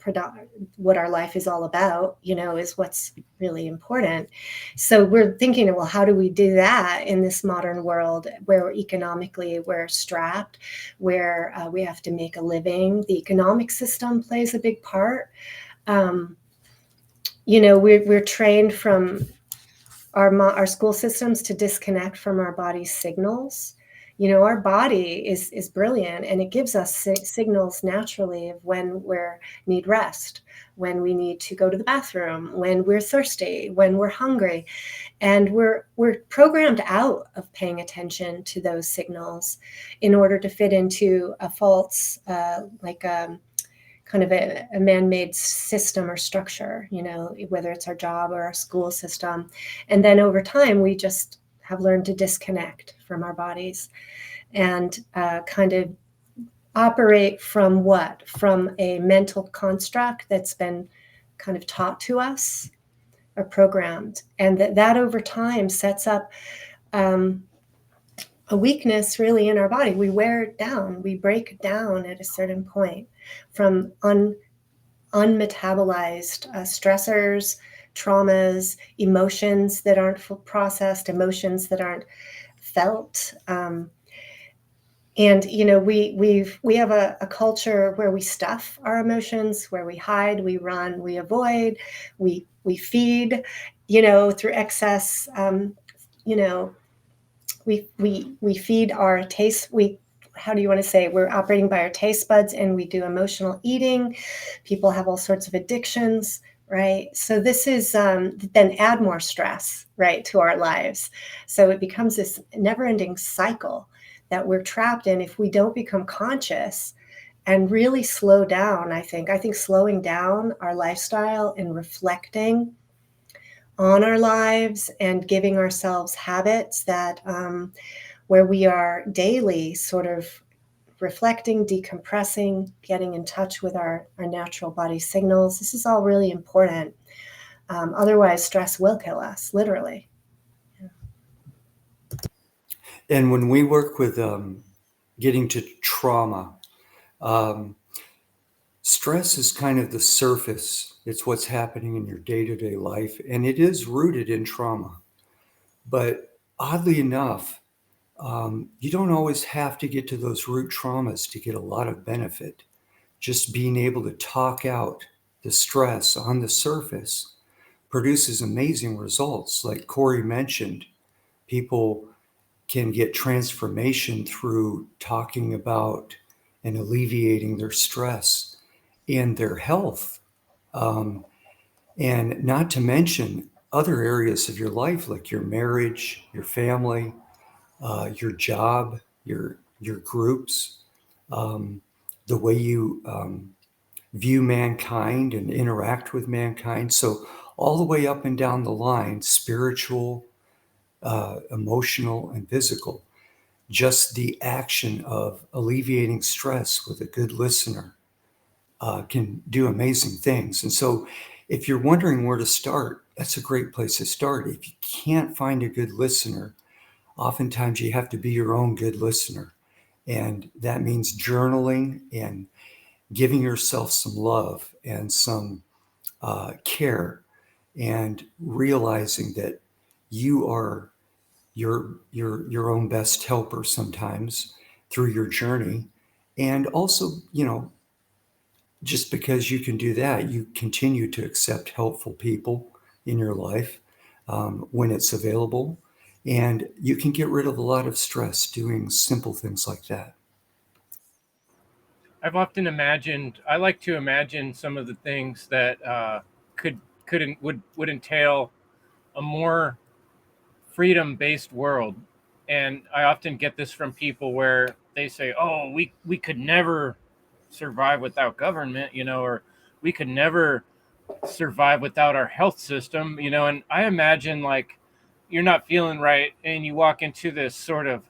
what our life is all about, is what's really important. So we're thinking, well, how do we do that in this modern world where economically we're strapped, where we have to make a living? The economic system plays a big part. We're trained from our school systems to disconnect from our body's signals. Our body is brilliant, and it gives us signals naturally of when we need rest, when we need to go to the bathroom, when we're thirsty, when we're hungry. And we're programmed out of paying attention to those signals in order to fit into a false, kind of a man-made system or structure, whether it's our job or our school system. And then over time, we just have learned to disconnect from our bodies and kind of operate from what? From a mental construct that's been kind of taught to us or programmed. And that over time sets up a weakness really in our body. We wear it down. We break down at a certain point from unmetabolized stressors, traumas, emotions that aren't processed, emotions that aren't felt. And we have a culture where we stuff our emotions, where we hide, we run, we avoid, we feed, through excess. We feed our taste. How do you want to say? We're operating by our taste buds, and we do emotional eating. People have all sorts of addictions, right? So this is then add more stress, right, to our lives. So it becomes this never-ending cycle that we're trapped in if we don't become conscious and really slow down. I think slowing down our lifestyle and reflecting on our lives and giving ourselves habits that where we are daily sort of reflecting, decompressing, getting in touch with our natural body signals. This is all really important. Otherwise, stress will kill us, literally. And when we work with getting to trauma, stress is kind of the surface. It's what's happening in your day-to-day life, and it is rooted in trauma. But oddly enough, you don't always have to get to those root traumas to get a lot of benefit. Just being able to talk out the stress on the surface produces amazing results. Like Cory mentioned, people can get transformation through talking about and alleviating their stress in their health. And not to mention other areas of your life, like your marriage, your family, your job, your groups, the way you view mankind and interact with mankind. So all the way up and down the line, spiritual, emotional, and physical. Just the action of alleviating stress with a good listener can do amazing things. And so if you're wondering where to start, that's a great place to start. If you can't find a good listener, oftentimes you have to be your own good listener. And that means journaling and giving yourself some love and some care, and realizing that you are your own best helper sometimes through your journey. And also, just because you can do that, you continue to accept helpful people in your life when it's available. And you can get rid of a lot of stress doing simple things like that. I've often imagined. I like to imagine some of the things that would entail a more freedom-based world. And I often get this from people where they say, "Oh, we could never survive without government," or we could never survive without our health system, and I imagine like you're not feeling right and you walk into this sort of,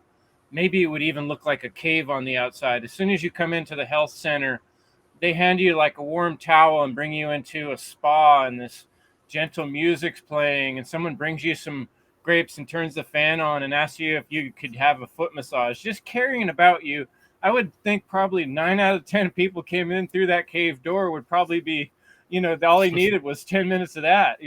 maybe it would even look like a cave on the outside. As soon as you come into the health center, they hand you like a warm towel and bring you into a spa, and this gentle music's playing, and someone brings you some grapes and turns the fan on and asks you if you could have a foot massage, just carrying about you. I would think probably 9 out of 10 people came in through that cave door would probably be, all he needed was 10 minutes of that.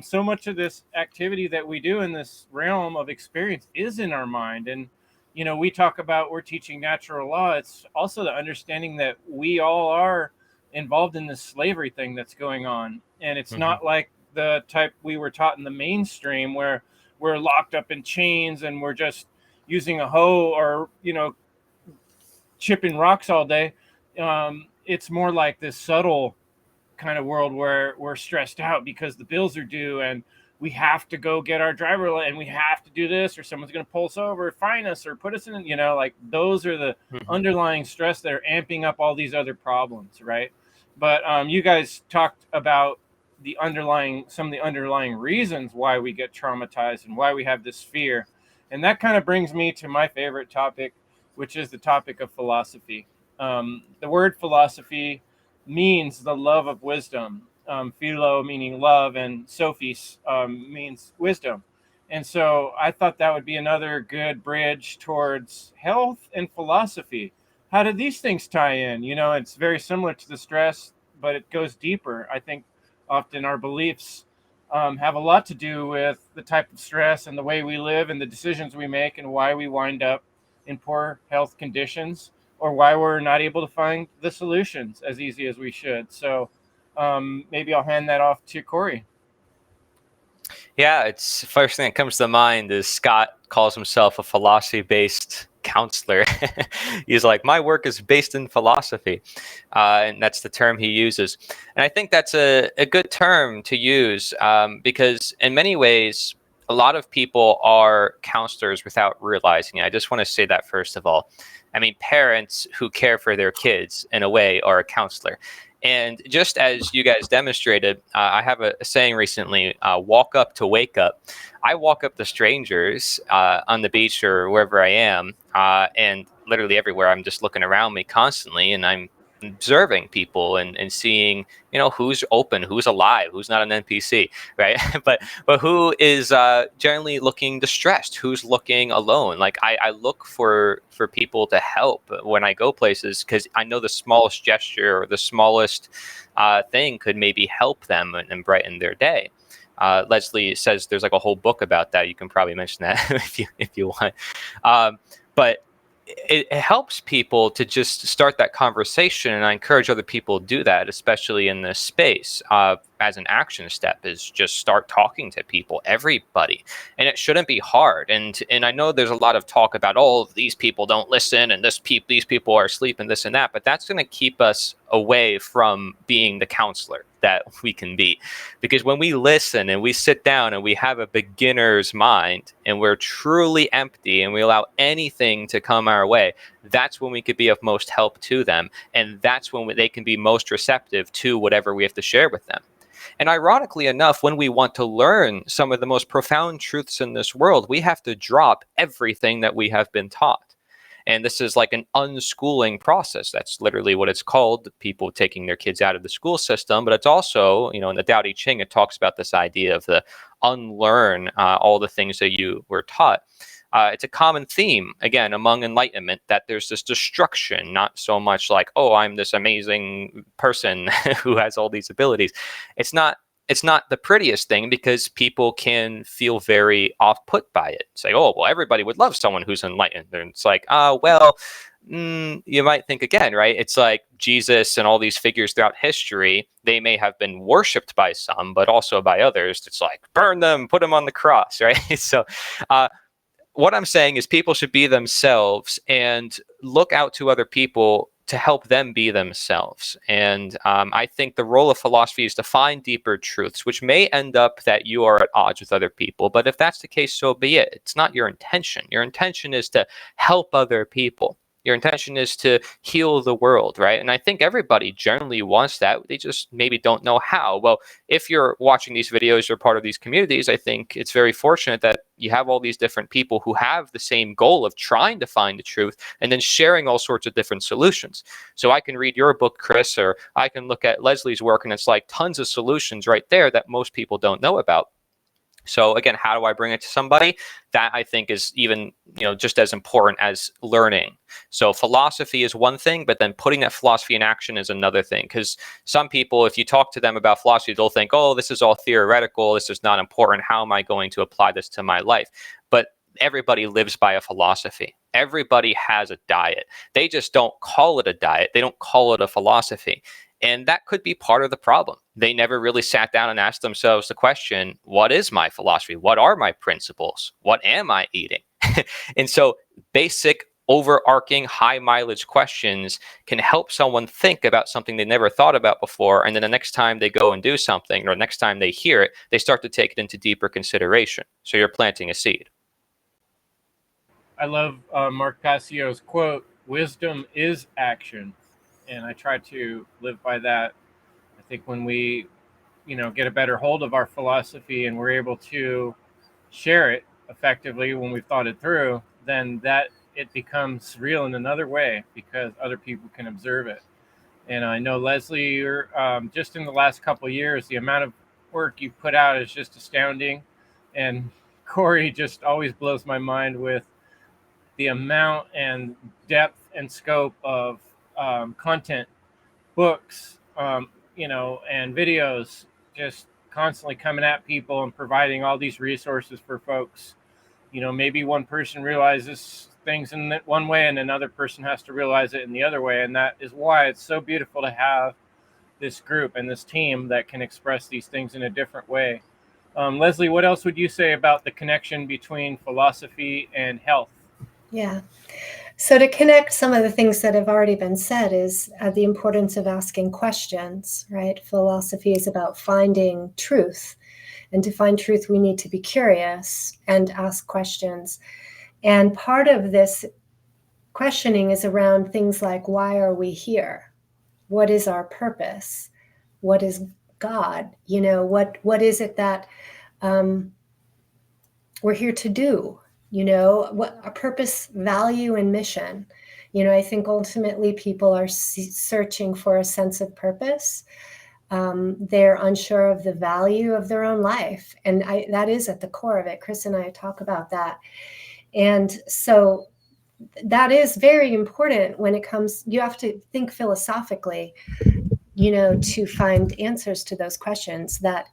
So much of this activity that we do in this realm of experience is in our mind. And we talk about, we're teaching natural law. It's also the understanding that we all are involved in this slavery thing that's going on. And it's not like the type we were taught in the mainstream where we're locked up in chains and we're just using a hoe or, chipping rocks all day. It's more like this subtle kind of world where we're stressed out because the bills are due and we have to go get our driver and we have to do this or someone's going to pull us over, fine us, or put us in, like those are the underlying stress that are amping up all these other problems, right? But you guys talked about some of the underlying reasons why we get traumatized and why we have this fear. And that kind of brings me to my favorite topic, which is the topic of philosophy. The word philosophy means the love of wisdom. Philo meaning love, and Sophis means wisdom. And so I thought that would be another good bridge towards health and philosophy. How do these things tie in? It's very similar to the stress, but it goes deeper. I think often our beliefs have a lot to do with the type of stress and the way we live and the decisions we make and why we wind up in poor health conditions, or why we're not able to find the solutions as easy as we should. So maybe I'll hand that off to Cory. Yeah, it's first thing that comes to mind is Scott calls himself a philosophy-based counselor. He's like, my work is based in philosophy. And that's the term he uses. And I think that's a good term to use because in many ways, a lot of people are counselors without realizing it. I just want to say that first of all. I mean, parents who care for their kids in a way are a counselor. And just as you guys demonstrated, I have a saying recently, walk up to wake up. I walk up to strangers on the beach or wherever I am, and literally everywhere, I'm just looking around me constantly, and I'm observing people and seeing, who's open, who's alive, who's not an NPC, right? but who is generally looking distressed, who's looking alone. Like I look for people to help when I go places, because I know the smallest gesture or the smallest thing could maybe help them and brighten their day. Leslie says there's like a whole book about that. You can probably mention that if you want. But it helps people to just start that conversation, and I encourage other people to do that, especially in this space. As an action step, is just start talking to people, everybody, and it shouldn't be hard. And I know there's a lot of talk about, oh, these people don't listen, and these people are asleep, and this and that, but that's going to keep us away from being the counselor that we can be. Because when we listen and we sit down and we have a beginner's mind and we're truly empty and we allow anything to come our way, that's when we could be of most help to them. And that's when they can be most receptive to whatever we have to share with them. And ironically enough, when we want to learn some of the most profound truths in this world, we have to drop everything that we have been taught. And this is like an unschooling process. That's literally what it's called, people taking their kids out of the school system. But it's also, in the Tao Te Ching, it talks about this idea of the unlearn all the things that you were taught. It's a common theme, again, among enlightenment, that there's this destruction, not so much like, oh, I'm this amazing person who has all these abilities. It's not the prettiest thing, because people can feel very off-put by it. Say, oh, well, everybody would love someone who's enlightened. And it's like, you might think again, right? It's like Jesus and all these figures throughout history, they may have been worshipped by some, but also by others. It's like, burn them, put them on the cross, right? So what I'm saying is people should be themselves and look out to other people to help them be themselves. And I think the role of philosophy is to find deeper truths, which may end up that you are at odds with other people. But if that's the case, so be it. It's not your intention. Your intention is to help other people. Your intention is to heal the world, right? And I think everybody generally wants that. They just maybe don't know how. Well, if you're watching these videos or part of these communities, I think it's very fortunate that you have all these different people who have the same goal of trying to find the truth and then sharing all sorts of different solutions. So I can read your book, Chris, or I can look at Leslie's work, and it's like tons of solutions right there that most people don't know about. So again, how do I bring it to somebody? That I think is even, just as important as learning. So philosophy is one thing, but then putting that philosophy in action is another thing. Because some people, if you talk to them about philosophy, they'll think, oh, this is all theoretical. This is not important. How am I going to apply this to my life? But everybody lives by a philosophy. Everybody has a diet. They just don't call it a diet. They don't call it a philosophy. And that could be part of the problem. They never really sat down and asked themselves the question, what is my philosophy? What are my principles? What am I eating? And so basic, overarching, high mileage questions can help someone think about something they never thought about before. And then the next time they go and do something, or next time they hear it, they start to take it into deeper consideration. So you're planting a seed. I love Mark Passio's quote, wisdom is action. And I try to live by that. I think when we, get a better hold of our philosophy and we're able to share it effectively when we've thought it through, then that it becomes real in another way because other people can observe it. And I know, Leslie, you're just in the last couple of years, the amount of work you put out is just astounding. And Cory just always blows my mind with the amount and depth and scope of content, books, and videos, just constantly coming at people and providing all these resources for folks. Maybe one person realizes things in that one way and another person has to realize it in the other way. And that is why it's so beautiful to have this group and this team that can express these things in a different way. Leslie, what else would you say about the connection between philosophy and health? Yeah. So to connect some of the things that have already been said is the importance of asking questions, right? Philosophy is about finding truth. And to find truth, we need to be curious and ask questions. And part of this questioning is around things like, why are we here? What is our purpose? What is God? You know, what is it that we're here to do? You know, what a purpose, value, and mission. You know, I think ultimately people are searching for a sense of purpose. They're unsure of the value of their own life. And that is at the core of it. Chris and I talk about that. And so that is very important when it comes, you have to think philosophically, you know, to find answers to those questions, that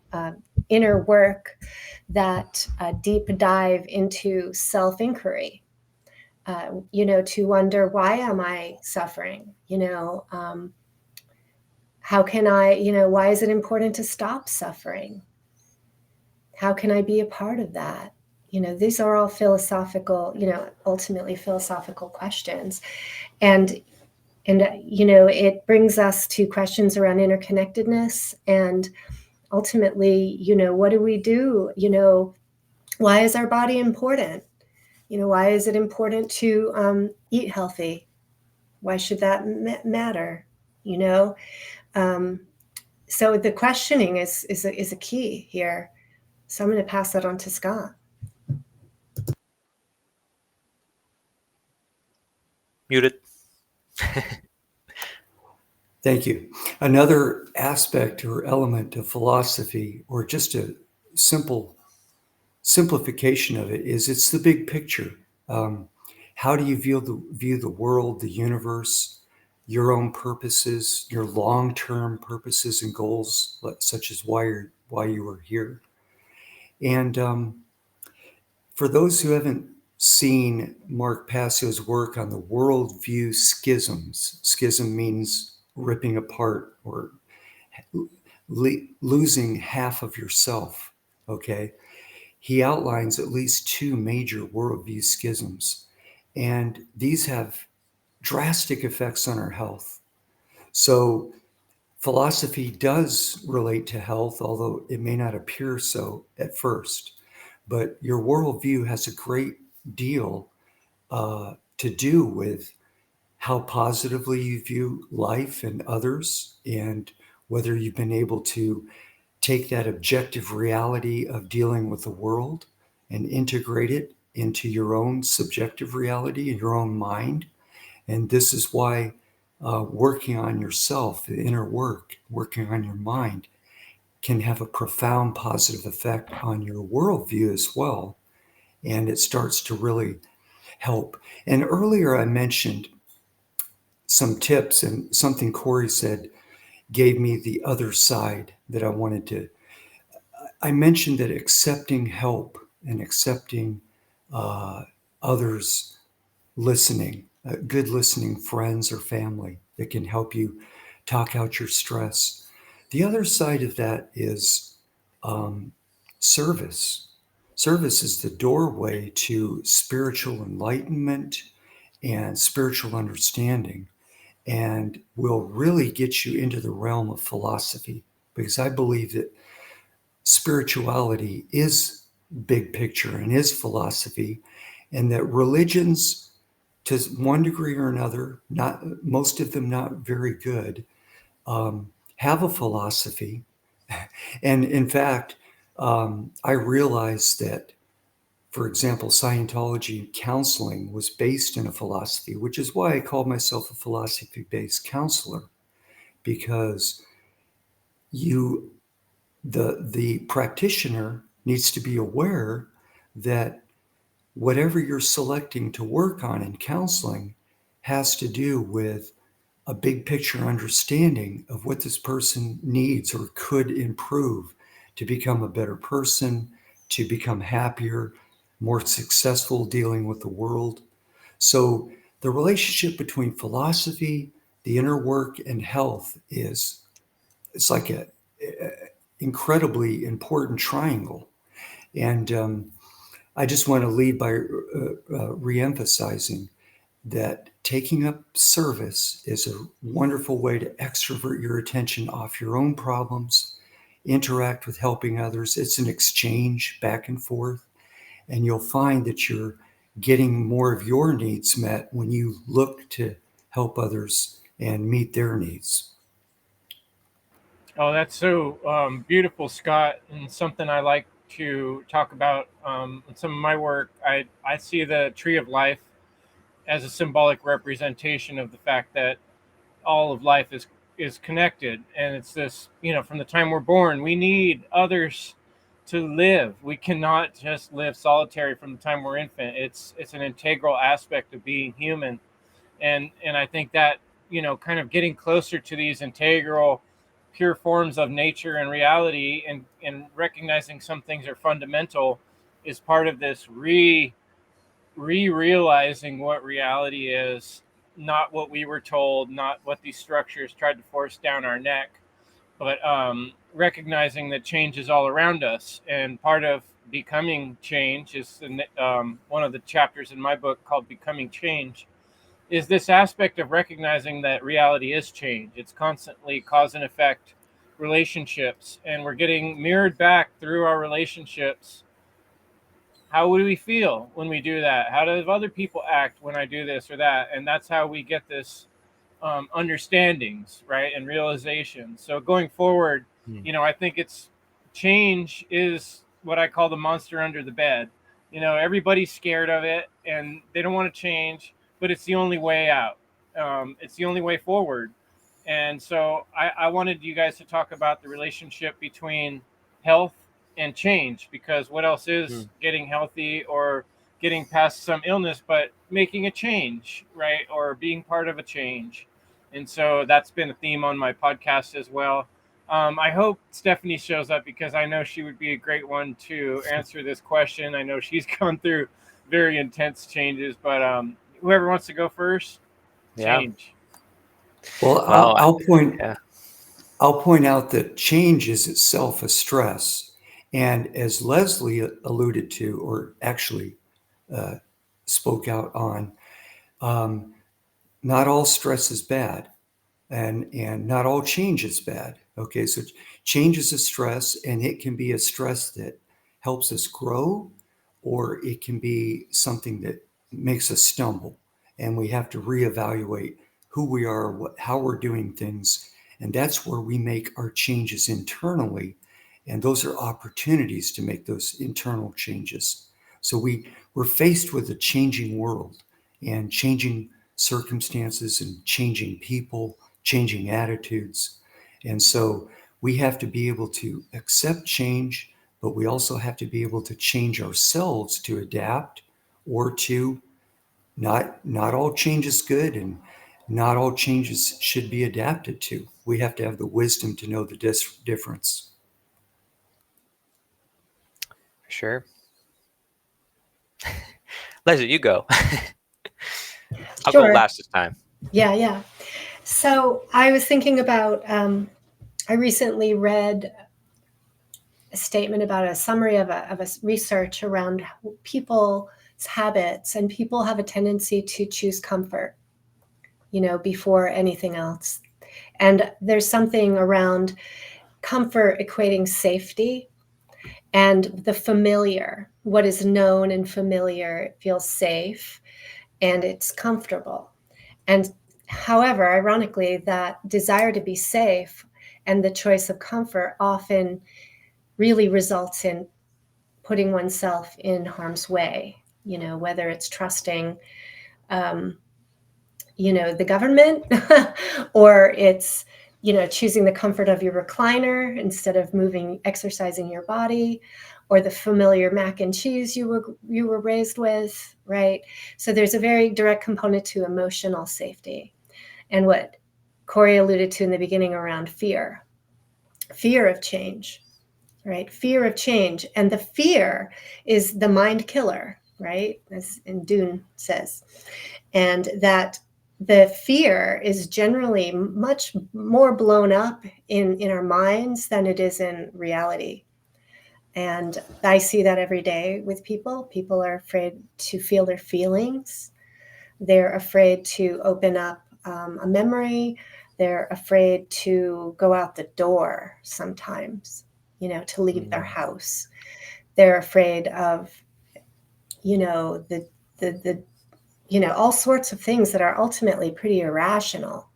inner work, that deep dive into self-inquiry, you know, to wonder, why am I suffering? You know, how can I, you know, why is it important to stop suffering? How can I be a part of that? You know, these are all philosophical, you know, ultimately philosophical questions. And you know, it brings us to questions around interconnectedness and ultimately, you know, what do we do? You know, why is our body important? You know, why is it important to eat healthy? Why should that matter? You know, so the questioning is a key here. So I'm going to pass that on to Scott. Muted. Thank you. Another aspect or element of philosophy, or just a simple simplification of it, is it's the big picture. How do you view the world, the universe, your own purposes, your long-term purposes and goals, such as why you are here? And for those who haven't seen Mark Passio's work on the worldview schisms, schism means ripping apart or losing half of yourself, okay? He outlines at least two major worldview schisms, and these have drastic effects on our health. So philosophy does relate to health, although it may not appear so at first. But your worldview has a great deal to do with how positively you view life and others, and whether you've been able to take that objective reality of dealing with the world and integrate it into your own subjective reality in your own mind. And this is why working on yourself, the inner work, working on your mind, can have a profound positive effect on your worldview as well. And it starts to really help. And earlier I mentioned some tips, and something Cory said gave me the other side that I wanted to. I mentioned that accepting help and accepting others listening, good listening friends or family that can help you talk out your stress. The other side of that is service. Service is the doorway to spiritual enlightenment and spiritual understanding, and will really get you into the realm of philosophy, because I believe that spirituality is big picture and is philosophy, and that religions, to one degree or another, not most of them not very good, have a philosophy. And in fact, I realized that, for example, Scientology counseling was based in a philosophy, which is why I call myself a philosophy-based counselor, because the practitioner needs to be aware that whatever you're selecting to work on in counseling has to do with a big picture understanding of what this person needs or could improve to become a better person, to become happier, more successful dealing with the world. So the relationship between philosophy, the inner work, and health it's like a incredibly important triangle. And I just want to lead by reemphasizing that taking up service is a wonderful way to extrovert your attention off your own problems, interact with helping others. It's an exchange back and forth, and you'll find that you're getting more of your needs met when you look to help others and meet their needs. Oh, that's so beautiful, Scott, and something I like to talk about in some of my work. I see the tree of life as a symbolic representation of the fact that all of life is connected, and it's this, from the time we're born, we need others to live. We cannot just live solitary from the time we're infant. It's an integral aspect of being human, and I think that, kind of getting closer to these integral pure forms of nature and reality, and recognizing some things are fundamental, is part of this realizing what reality is, not what we were told, not what these structures tried to force down our neck, but recognizing that change is all around us. And part of becoming change is one of the chapters in my book called Becoming Change, is this aspect of recognizing that reality is change. It's constantly cause and effect relationships, and we're getting mirrored back through our relationships. How do we feel when we do that? How do other people act when I do this or that? And that's how we get this understandings, right, and realization. So going forward, I think it's change is what I call the monster under the bed. Everybody's scared of it and they don't want to change, but it's the only way out. It's the only way forward. And so I wanted you guys to talk about the relationship between health and change, because what else is getting healthy or getting past some illness but making a change, right, or being part of a change. And so that's been a theme on my podcast as well. I hope Stephanie shows up, because I know she would be a great one to answer this question. I know she's gone through very intense changes, but whoever wants to go first. Change. Well, I'll point out that change is itself a stress. And as Leslie alluded to, or actually spoke out on, not all stress is bad, and not all change is bad. Okay, so change is a stress, and it can be a stress that helps us grow, or it can be something that makes us stumble, and we have to reevaluate who we are, how we're doing things, and that's where we make our changes internally, and those are opportunities to make those internal changes. So we're faced with a changing world and changing circumstances and changing people, changing attitudes. And so we have to be able to accept change, but we also have to be able to change ourselves to adapt, or to not all change is good, and not all changes should be adapted to. We have to have the wisdom to know the difference. Sure. Leslie, you go. I'll go last this time. Yeah. So I was thinking about, I recently read a statement about a summary of a research around people's habits, and people have a tendency to choose comfort, before anything else. And there's something around comfort equating safety and the familiar. What is known and familiar, it feels safe and it's comfortable. And however, ironically, that desire to be safe and the choice of comfort often really results in putting oneself in harm's way, whether it's trusting, the government, or it's, choosing the comfort of your recliner instead of exercising your body, or the familiar mac and cheese you were raised with, right? So there's a very direct component to emotional safety. And what Cory alluded to in the beginning around fear of change, right? Fear of change. And the fear is the mind killer, right? As in Dune says. And that the fear is generally much more blown up in our minds than it is in reality. And I see that every day with people. People are afraid to feel their feelings. They're afraid to open up a memory. They're afraid to go out the door sometimes, to leave their house. They're afraid of, all sorts of things that are ultimately pretty irrational.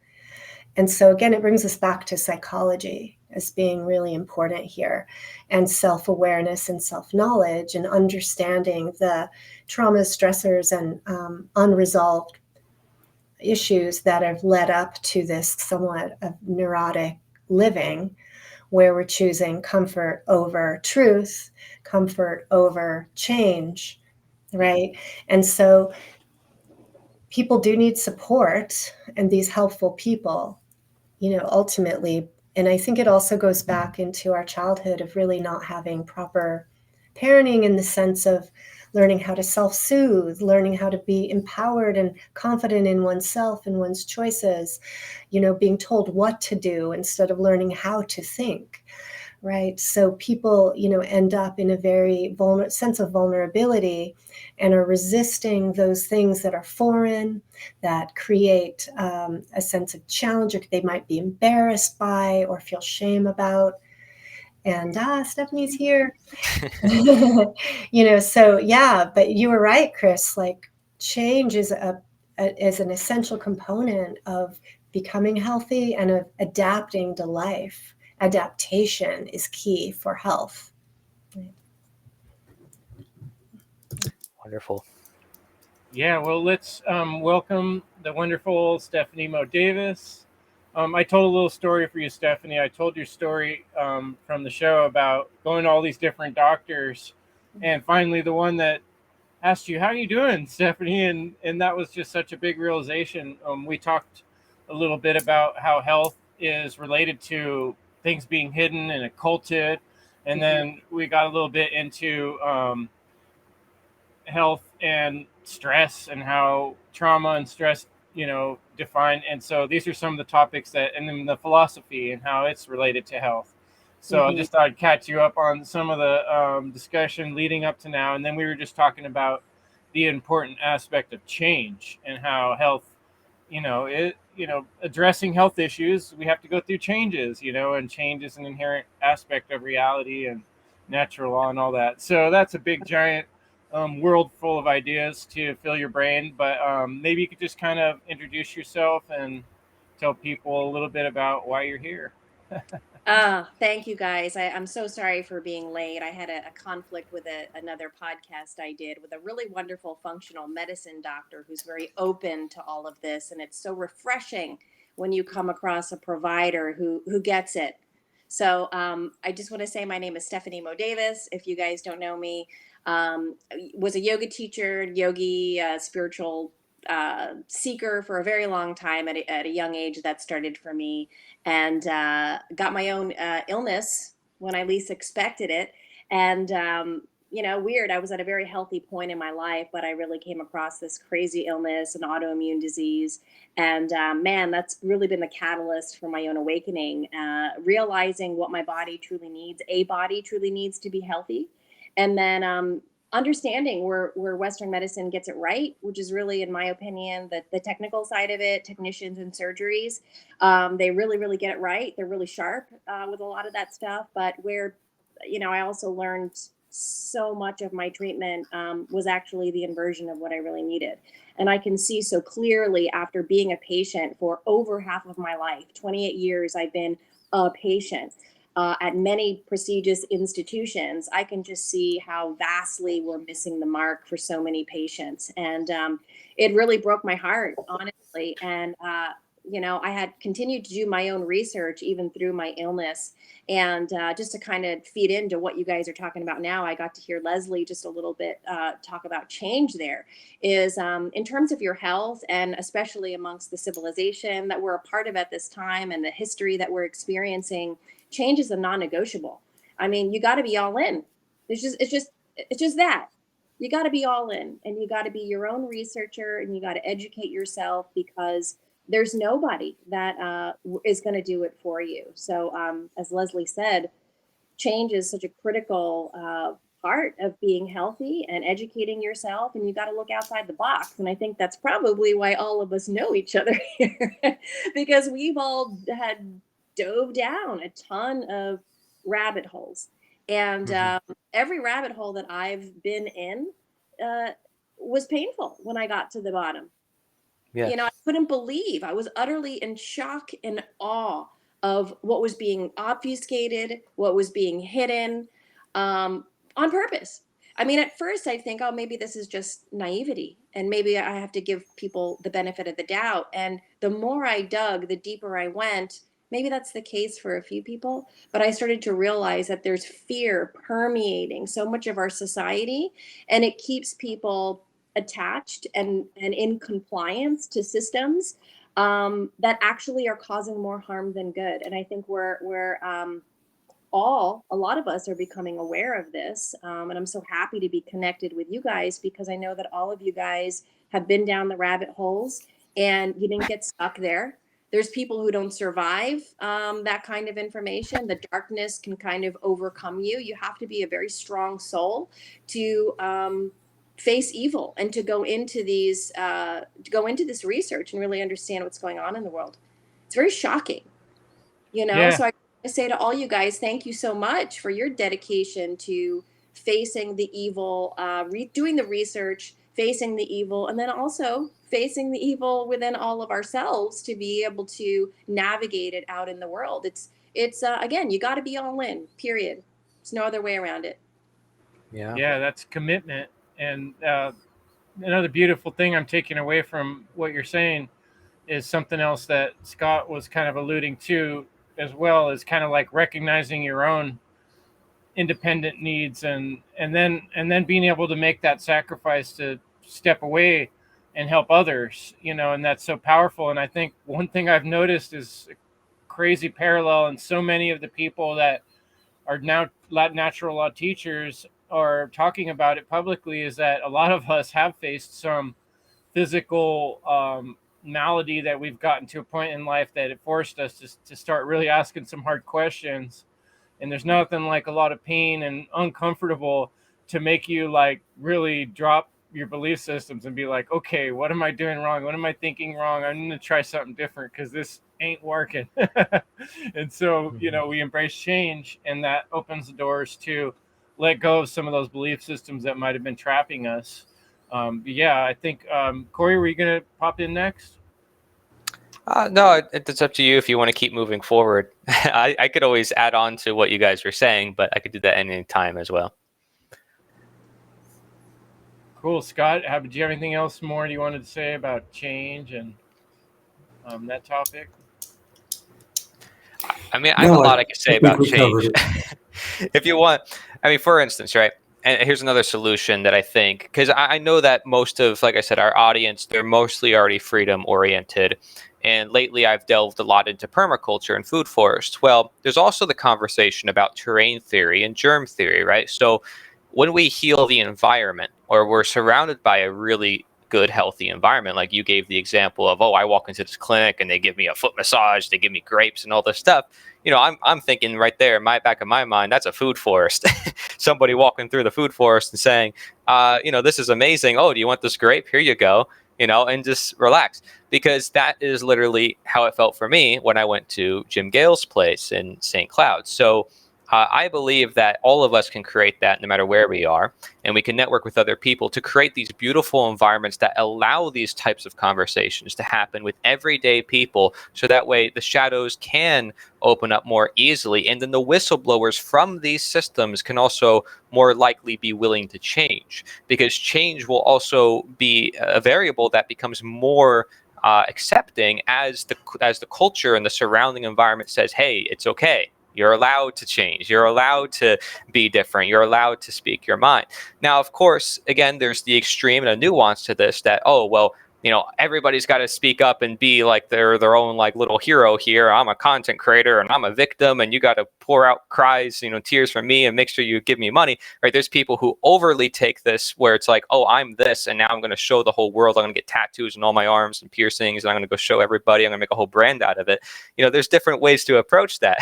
And so again, it brings us back to psychology as being really important here, and self-awareness and self-knowledge, and understanding the traumas, stressors, and unresolved issues that have led up to this somewhat of neurotic living, where we're choosing comfort over truth, comfort over change, right? And so people do need support, and these helpful people, ultimately. And I think it also goes back into our childhood of really not having proper parenting, in the sense of learning how to self-soothe, learning how to be empowered and confident in oneself and one's choices, being told what to do instead of learning how to think. Right. So people, end up in a very sense of vulnerability, and are resisting those things that are foreign, that create a sense of challenge, or they might be embarrassed by or feel shame about. And Stephanie's here. So yeah, but you were right, Chris. Like, change is is an essential component of becoming healthy and of adapting to life. Adaptation is key for health. Wonderful. Yeah, well, let's welcome the wonderful Stephanie Mo Davis. I told a little story for you, Stephanie. I told your story from the show about going to all these different doctors, and finally the one that asked you, "How are you doing, Stephanie?" And that was just such a big realization. We talked a little bit about how health is related to things being hidden and occulted, and then we got a little bit into health and stress, and how trauma and stress, define. And so these are some of the topics that, and then the philosophy and how it's related to health. So I just thought I'd catch you up on some of the discussion leading up to now. And then we were just talking about the important aspect of change, and how health, addressing health issues, we have to go through changes, and change is an inherent aspect of reality and natural law and all that. So that's a big giant world full of ideas to fill your brain. But maybe you could just kind of introduce yourself and tell people a little bit about why you're here. Thank you guys. I'm so sorry for being late. I had a conflict with another podcast I did with a really wonderful functional medicine doctor who's very open to all of this. And it's so refreshing when you come across a provider who gets it. So I just want to say my name is Stephanie Mo Davis. If you guys don't know me, was a yoga teacher, yogi, spiritual seeker for a very long time at a young age. That started for me, and got my own illness when I least expected it. And, weird, I was at a very healthy point in my life, but I really came across this crazy illness, an autoimmune disease. And man, that's really been the catalyst for my own awakening, realizing what my body truly needs. A body truly needs to be healthy. And then understanding where Western medicine gets it right, which is really, in my opinion, the technical side of it, technicians and surgeries, they really, really get it right. They're really sharp with a lot of that stuff. But where, I also learned so much of my treatment was actually the inversion of what I really needed. And I can see so clearly after being a patient for over half of my life, 28 years, I've been a patient. At many prestigious institutions, I can just see how vastly we're missing the mark for so many patients. And it really broke my heart, honestly. And, I had continued to do my own research even through my illness. And just to kind of feed into what you guys are talking about now, I got to hear Leslie just a little bit talk about change there. Is in terms of your health, and especially amongst the civilization that we're a part of at this time and the history that we're experiencing, change is a non-negotiable. I mean, you got to be all in. It's just that you got to be all in, and you got to be your own researcher, and you got to educate yourself, because there's nobody that is going to do it for you. So as Leslie said, change is such a critical part of being healthy and educating yourself, and you got to look outside the box. And I think that's probably why all of us know each other here, because we've all had dove down a ton of rabbit holes. And every rabbit hole that I've been in uh, was painful when I got to the bottom. Yeah. You know, I couldn't believe, I was utterly in shock and awe of what was being obfuscated, what was being hidden, on purpose. I mean, at first I think, oh, maybe this is just naivety, and maybe I have to give people the benefit of the doubt. And the more I dug, the deeper I went. Maybe that's the case for a few people, but I started to realize that there's fear permeating so much of our society, and it keeps people attached and in compliance to systems that actually are causing more harm than good. And I think we're a lot of us are becoming aware of this. And I'm so happy to be connected with you guys, because I know that all of you guys have been down the rabbit holes and you didn't get stuck there. There's people who don't survive that kind of information. The darkness can kind of overcome you. You have to be a very strong soul to face evil and to go into this research and really understand what's going on in the world. It's very shocking, you know. Yeah. So I say to all you guys, thank you so much for your dedication to facing the evil, doing the research, facing the evil, and then also facing the evil within all of ourselves to be able to navigate it out in the world. It's again, you got to be all in, period. There's no other way around it. Yeah, that's commitment. And another beautiful thing I'm taking away from what you're saying is something else that Scott was kind of alluding to as well, is kind of like recognizing your own independent needs, and then being able to make that sacrifice to step away and help others, and that's so powerful. And I think one thing I've noticed is a crazy parallel in so many of the people that are now natural law teachers are talking about it publicly, is that a lot of us have faced some physical malady that we've gotten to a point in life that it forced us to start really asking some hard questions. And there's nothing like a lot of pain and uncomfortable to make you like really drop your belief systems and be like, okay, what am I doing wrong? What am I thinking wrong? I'm going to try something different because this ain't working. And so, we embrace change, and that opens the doors to let go of some of those belief systems that might have been trapping us. But yeah, I think, Cory, were you going to pop in next? No, it's up to you if you want to keep moving forward. I could always add on to what you guys were saying, but I could do that any time as well. Cool. Scott, do you have anything else more you wanted to say about change and that topic? I mean, I have a lot I could say about change. If you want, I mean, for instance, right? And here's another solution that I think, because I know that most of, like I said, our audience, they're mostly already freedom oriented. And lately I've delved a lot into permaculture and food forests. Well, there's also the conversation about terrain theory and germ theory, right? So when we heal the environment, or we're surrounded by a really good, healthy environment, like you gave the example of, oh, I walk into this clinic and they give me a foot massage, they give me grapes and all this stuff. I'm thinking right there in my back of my mind, that's a food forest. Somebody walking through the food forest and saying, this is amazing. Oh, do you want this grape? Here you go. And just relax, because that is literally how it felt for me when I went to Jim Gale's place in St. Cloud. So I believe that all of us can create that no matter where we are, and we can network with other people to create these beautiful environments that allow these types of conversations to happen with everyday people, so that way the shadows can open up more easily, and then the whistleblowers from these systems can also more likely be willing to change, because change will also be a variable that becomes more accepting as the culture and the surrounding environment says, hey, it's okay. You're allowed to change. You're allowed to be different. You're allowed to speak your mind. Now, of course, again, there's the extreme and a nuance to this that, oh, well, everybody's got to speak up and be like their own like little hero here. I'm a content creator and I'm a victim, and you got to pour out cries, tears from me, and make sure you give me money, right? There's people who overly take this where it's like, oh, I'm this, and now I'm going to show the whole world. I'm going to get tattoos on all my arms and piercings, and I'm going to go show everybody. I'm going to make a whole brand out of it. There's different ways to approach that,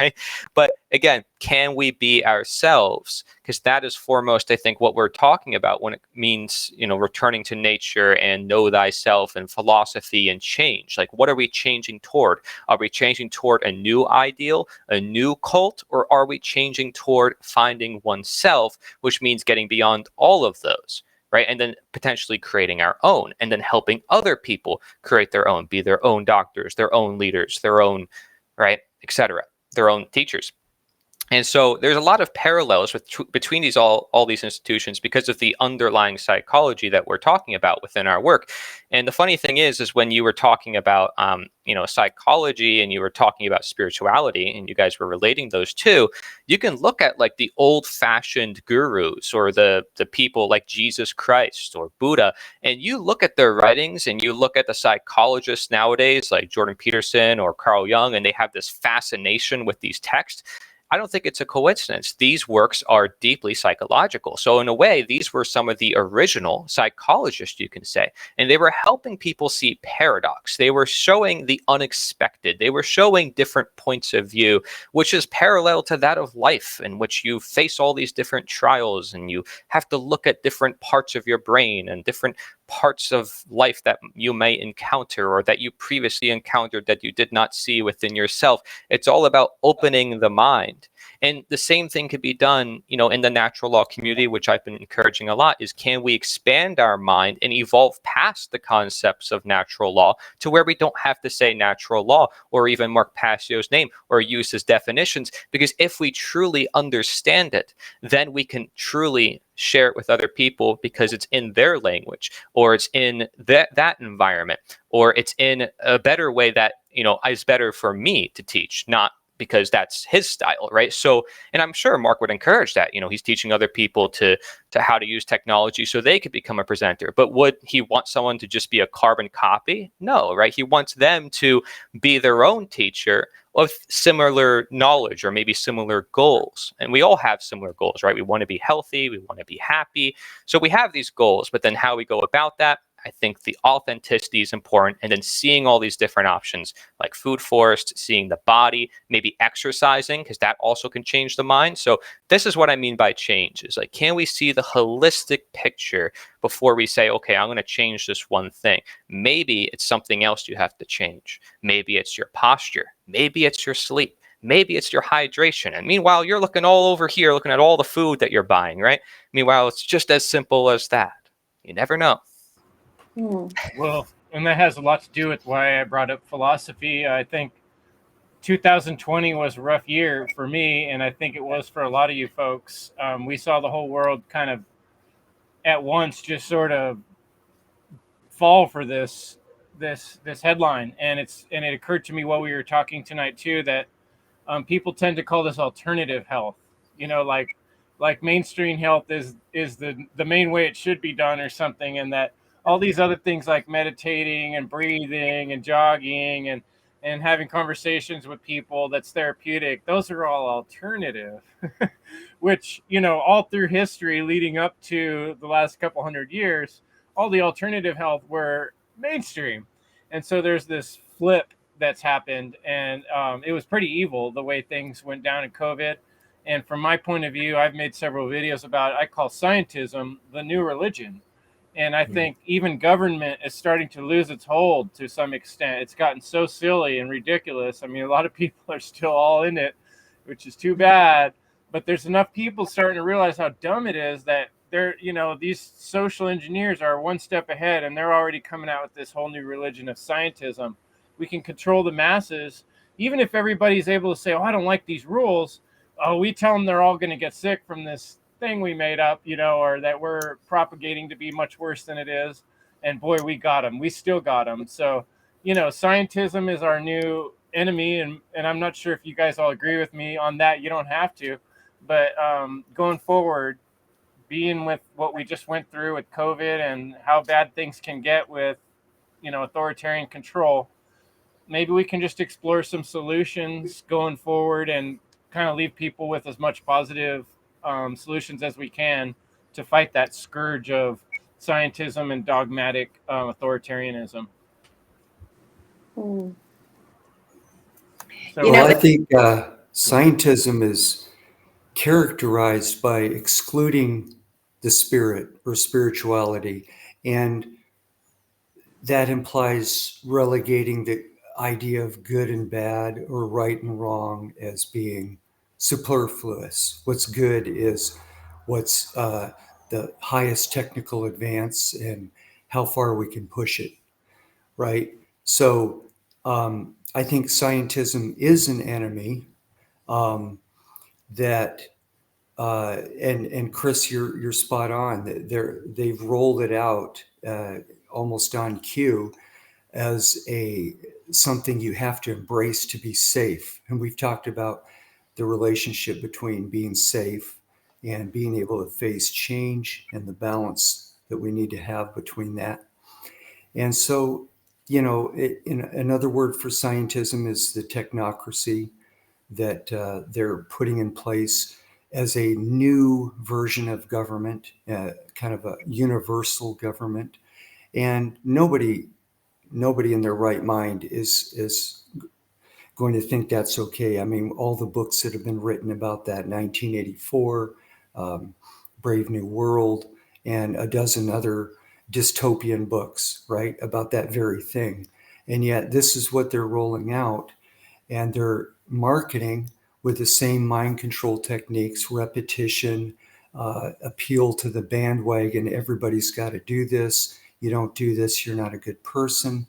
right? But again, can we be ourselves? Because that is foremost, I think, what we're talking about when it means, returning to nature and know thyself and philosophy and change. Like, what are we changing toward? Are we changing toward a new ideal, a new cult, or are we changing toward finding oneself, which means getting beyond all of those, right? And then potentially creating our own, and then helping other people create their own, be their own doctors, their own leaders, their own, right, etc., their own teachers. And so there's a lot of parallels between all these institutions because of the underlying psychology that we're talking about within our work. And the funny thing is when you were talking about psychology and you were talking about spirituality, and you guys were relating those two, you can look at like the old-fashioned gurus or the people like Jesus Christ or Buddha, and you look at their writings and you look at the psychologists nowadays like Jordan Peterson or Carl Jung, and they have this fascination with these texts. I don't think it's a coincidence. These works are deeply psychological. So in a way, these were some of the original psychologists, you can say, and they were helping people see paradox. They were showing the unexpected. They were showing different points of view, which is parallel to that of life, in which you face all these different trials and you have to look at different parts of your brain and different parts of life that you may encounter or that you previously encountered that you did not see within yourself. It's all about opening the mind. And the same thing could be done, in the natural law community, which I've been encouraging a lot, is can we expand our mind and evolve past the concepts of natural law to where we don't have to say natural law or even Mark Passio's name or use his definitions? Because if we truly understand it, then we can truly share it with other people because it's in their language, or it's in that environment, or it's in a better way that, is better for me to teach, not because that's his style, right? So, and I'm sure Mark would encourage that. He's teaching other people to how to use technology so they could become a presenter. But would he want someone to just be a carbon copy? No, right? He wants them to be their own teacher of similar knowledge or maybe similar goals. And we all have similar goals, right? We want to be healthy, we want to be happy. So we have these goals, but then how we go about that, I think the authenticity is important. And then seeing all these different options like food forest, seeing the body, maybe exercising, because that also can change the mind. So this is what I mean by change, is like, can we see the holistic picture before we say, okay, I'm going to change this one thing? Maybe it's something else you have to change. Maybe it's your posture. Maybe it's your sleep. Maybe it's your hydration. And meanwhile, you're looking all over here, looking at all the food that you're buying, right? Meanwhile, it's just as simple as that. You never know. Well, and that has a lot to do with why I brought up philosophy. I think 2020 was a rough year for me, and I think it was for a lot of you folks. We saw the whole world kind of at once just sort of fall for this headline, and it occurred to me while we were talking tonight too that people tend to call this alternative health. Like mainstream health is the main way it should be done or something, and that all these other things like meditating and breathing and jogging and having conversations with people, that's therapeutic. Those are all alternative, which, all through history leading up to the last couple hundred years, all the alternative health were mainstream. And so there's this flip that's happened, and it was pretty evil the way things went down in COVID. And from my point of view, I've made several videos about it. I call scientism the new religion. And I think even government is starting to lose its hold to some extent. It's gotten so silly and ridiculous. I mean, a lot of people are still all in it, which is too bad. But there's enough people starting to realize how dumb it is that these social engineers are one step ahead, and they're already coming out with this whole new religion of scientism. We can control the masses. Even if everybody's able to say, oh, I don't like these rules. Oh, we tell them they're all going to get sick from this thing we made up, or that we're propagating to be much worse than it is. And boy, we got them. We still got them. So, scientism is our new enemy. And I'm not sure if you guys all agree with me on that. You don't have to. But going forward, being with what we just went through with COVID and how bad things can get with authoritarian control, maybe we can just explore some solutions going forward and kind of leave people with as much positive solutions as we can to fight that scourge of scientism and dogmatic authoritarianism. Mm. So, You know, Well, I think scientism is characterized by excluding the spirit or spirituality, and that implies relegating the idea of good and bad or right and wrong as being superfluous. What's good is what's the highest technical advance and how far we can push it, right? So I think scientism is an enemy that and Chris, you're spot on. They've rolled it out almost on cue as something you have to embrace to be safe. And we've talked about the relationship between being safe and being able to face change and the balance that we need to have between that. And so, another word for scientism is the technocracy that they're putting in place as a new version of government, kind of a universal government. And nobody in their right mind is going to think that's okay. I mean, all the books that have been written about that, 1984, Brave New World, and a dozen other dystopian books, right, about that very thing. And yet this is what they're rolling out, and they're marketing with the same mind control techniques, repetition, appeal to the bandwagon. Everybody's got to do this. You don't do this, you're not a good person.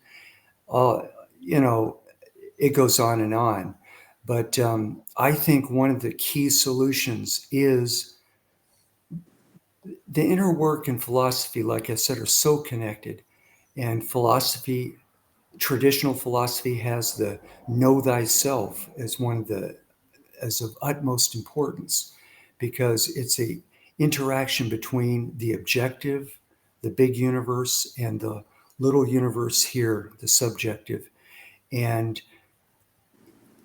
It goes on and on. But I think one of the key solutions is the inner work and philosophy, like I said, are so connected. And philosophy, traditional philosophy, has the know thyself as of utmost importance, because it's a interaction between the objective, the big universe, and the little universe here, the subjective. And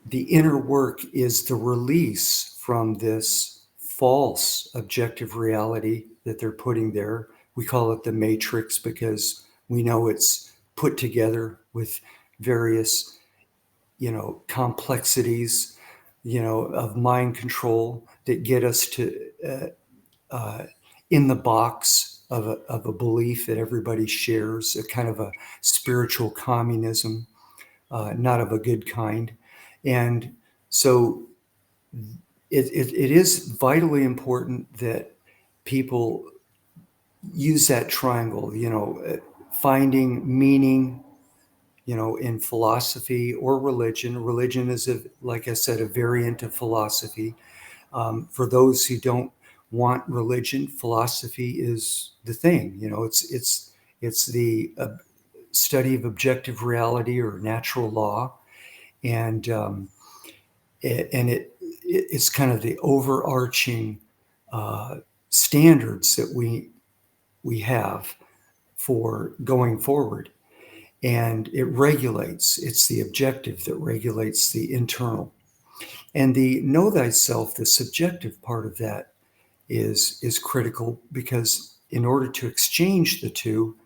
the inner work is the release from this false objective reality that they're putting there. We call it the matrix because we know it's put together with various, complexities, of mind control that get us to in the box of a belief that everybody shares, a kind of a spiritual communism, not of a good kind. And so it is vitally important that people use that triangle, finding meaning, in philosophy or religion. Religion is, like I said, a variant of philosophy. For those who don't want religion, philosophy is the thing. It's the study of objective reality or natural law, and it's kind of the overarching standards that we have for going forward. And it regulates, it's the objective that regulates the internal. And the know thyself, the subjective part of that is critical, because in order to exchange the two,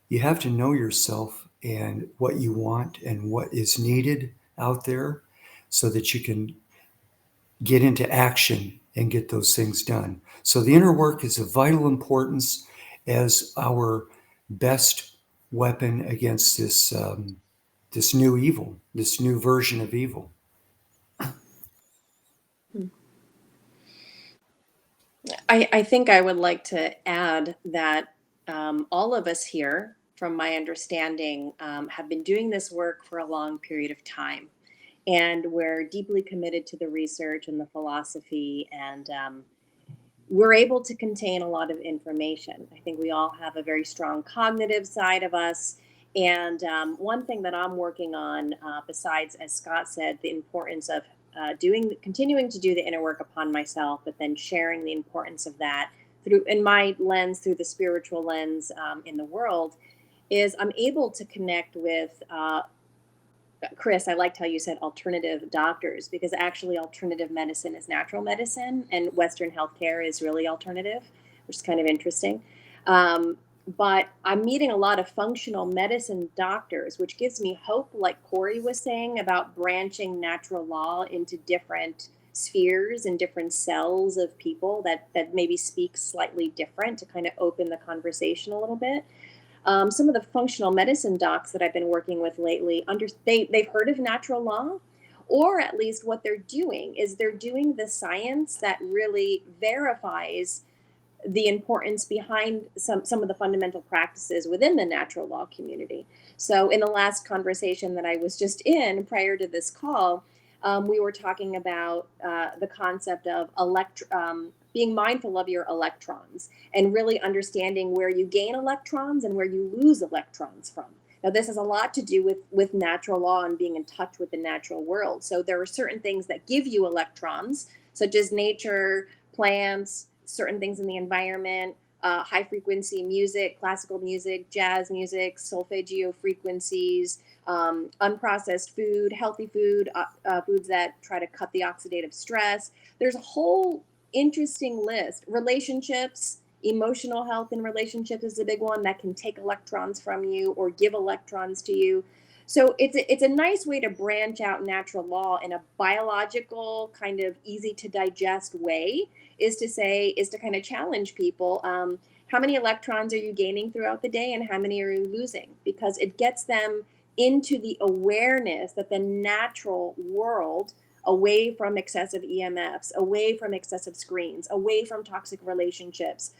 you have to know yourself and what you want and what is needed out there, so that you can get into action and get those things done. So the inner work is of vital importance as our best weapon against this new evil, this new version of evil. I think I would like to add that all of us here, from my understanding, have been doing this work for a long period of time. And we're deeply committed to the research and the philosophy, and we're able to contain a lot of information. I think we all have a very strong cognitive side of us. And one thing that I'm working on, besides, as Scott said, the importance of continuing to do the inner work upon myself, but then sharing the importance of that through, in my lens, through the spiritual lens, in the world, is I'm able to connect with Chris, I liked how you said alternative doctors, because actually alternative medicine is natural medicine and Western healthcare is really alternative, which is kind of interesting. But I'm meeting a lot of functional medicine doctors, which gives me hope, like Cory was saying, about branching natural law into different spheres and different cells of people that maybe speak slightly different to kind of open the conversation a little bit. Some of the functional medicine docs that I've been working with lately, they've heard of natural law, or at least what they're doing is they're doing the science that really verifies the importance behind some of the fundamental practices within the natural law community. So in the last conversation that I was just in prior to this call, we were talking about the concept of being mindful of your electrons and really understanding where you gain electrons and where you lose electrons from. Now, this has a lot to do with natural law and being in touch with the natural world. So there are certain things that give you electrons, such as nature, plants, certain things in the environment, high frequency music, classical music, jazz music, solfeggio frequencies, unprocessed food, healthy food, foods that try to cut the oxidative stress. There's a whole interesting list. Relationships, emotional health in relationships is a big one that can take electrons from you or give electrons to you. So it's a nice way to branch out natural law in a biological, kind of easy to digest way, is to kind of challenge people. How many electrons are you gaining throughout the day and how many are you losing? Because it gets them into the awareness that the natural world, away from excessive EMFs, away from excessive screens, away from toxic relationships,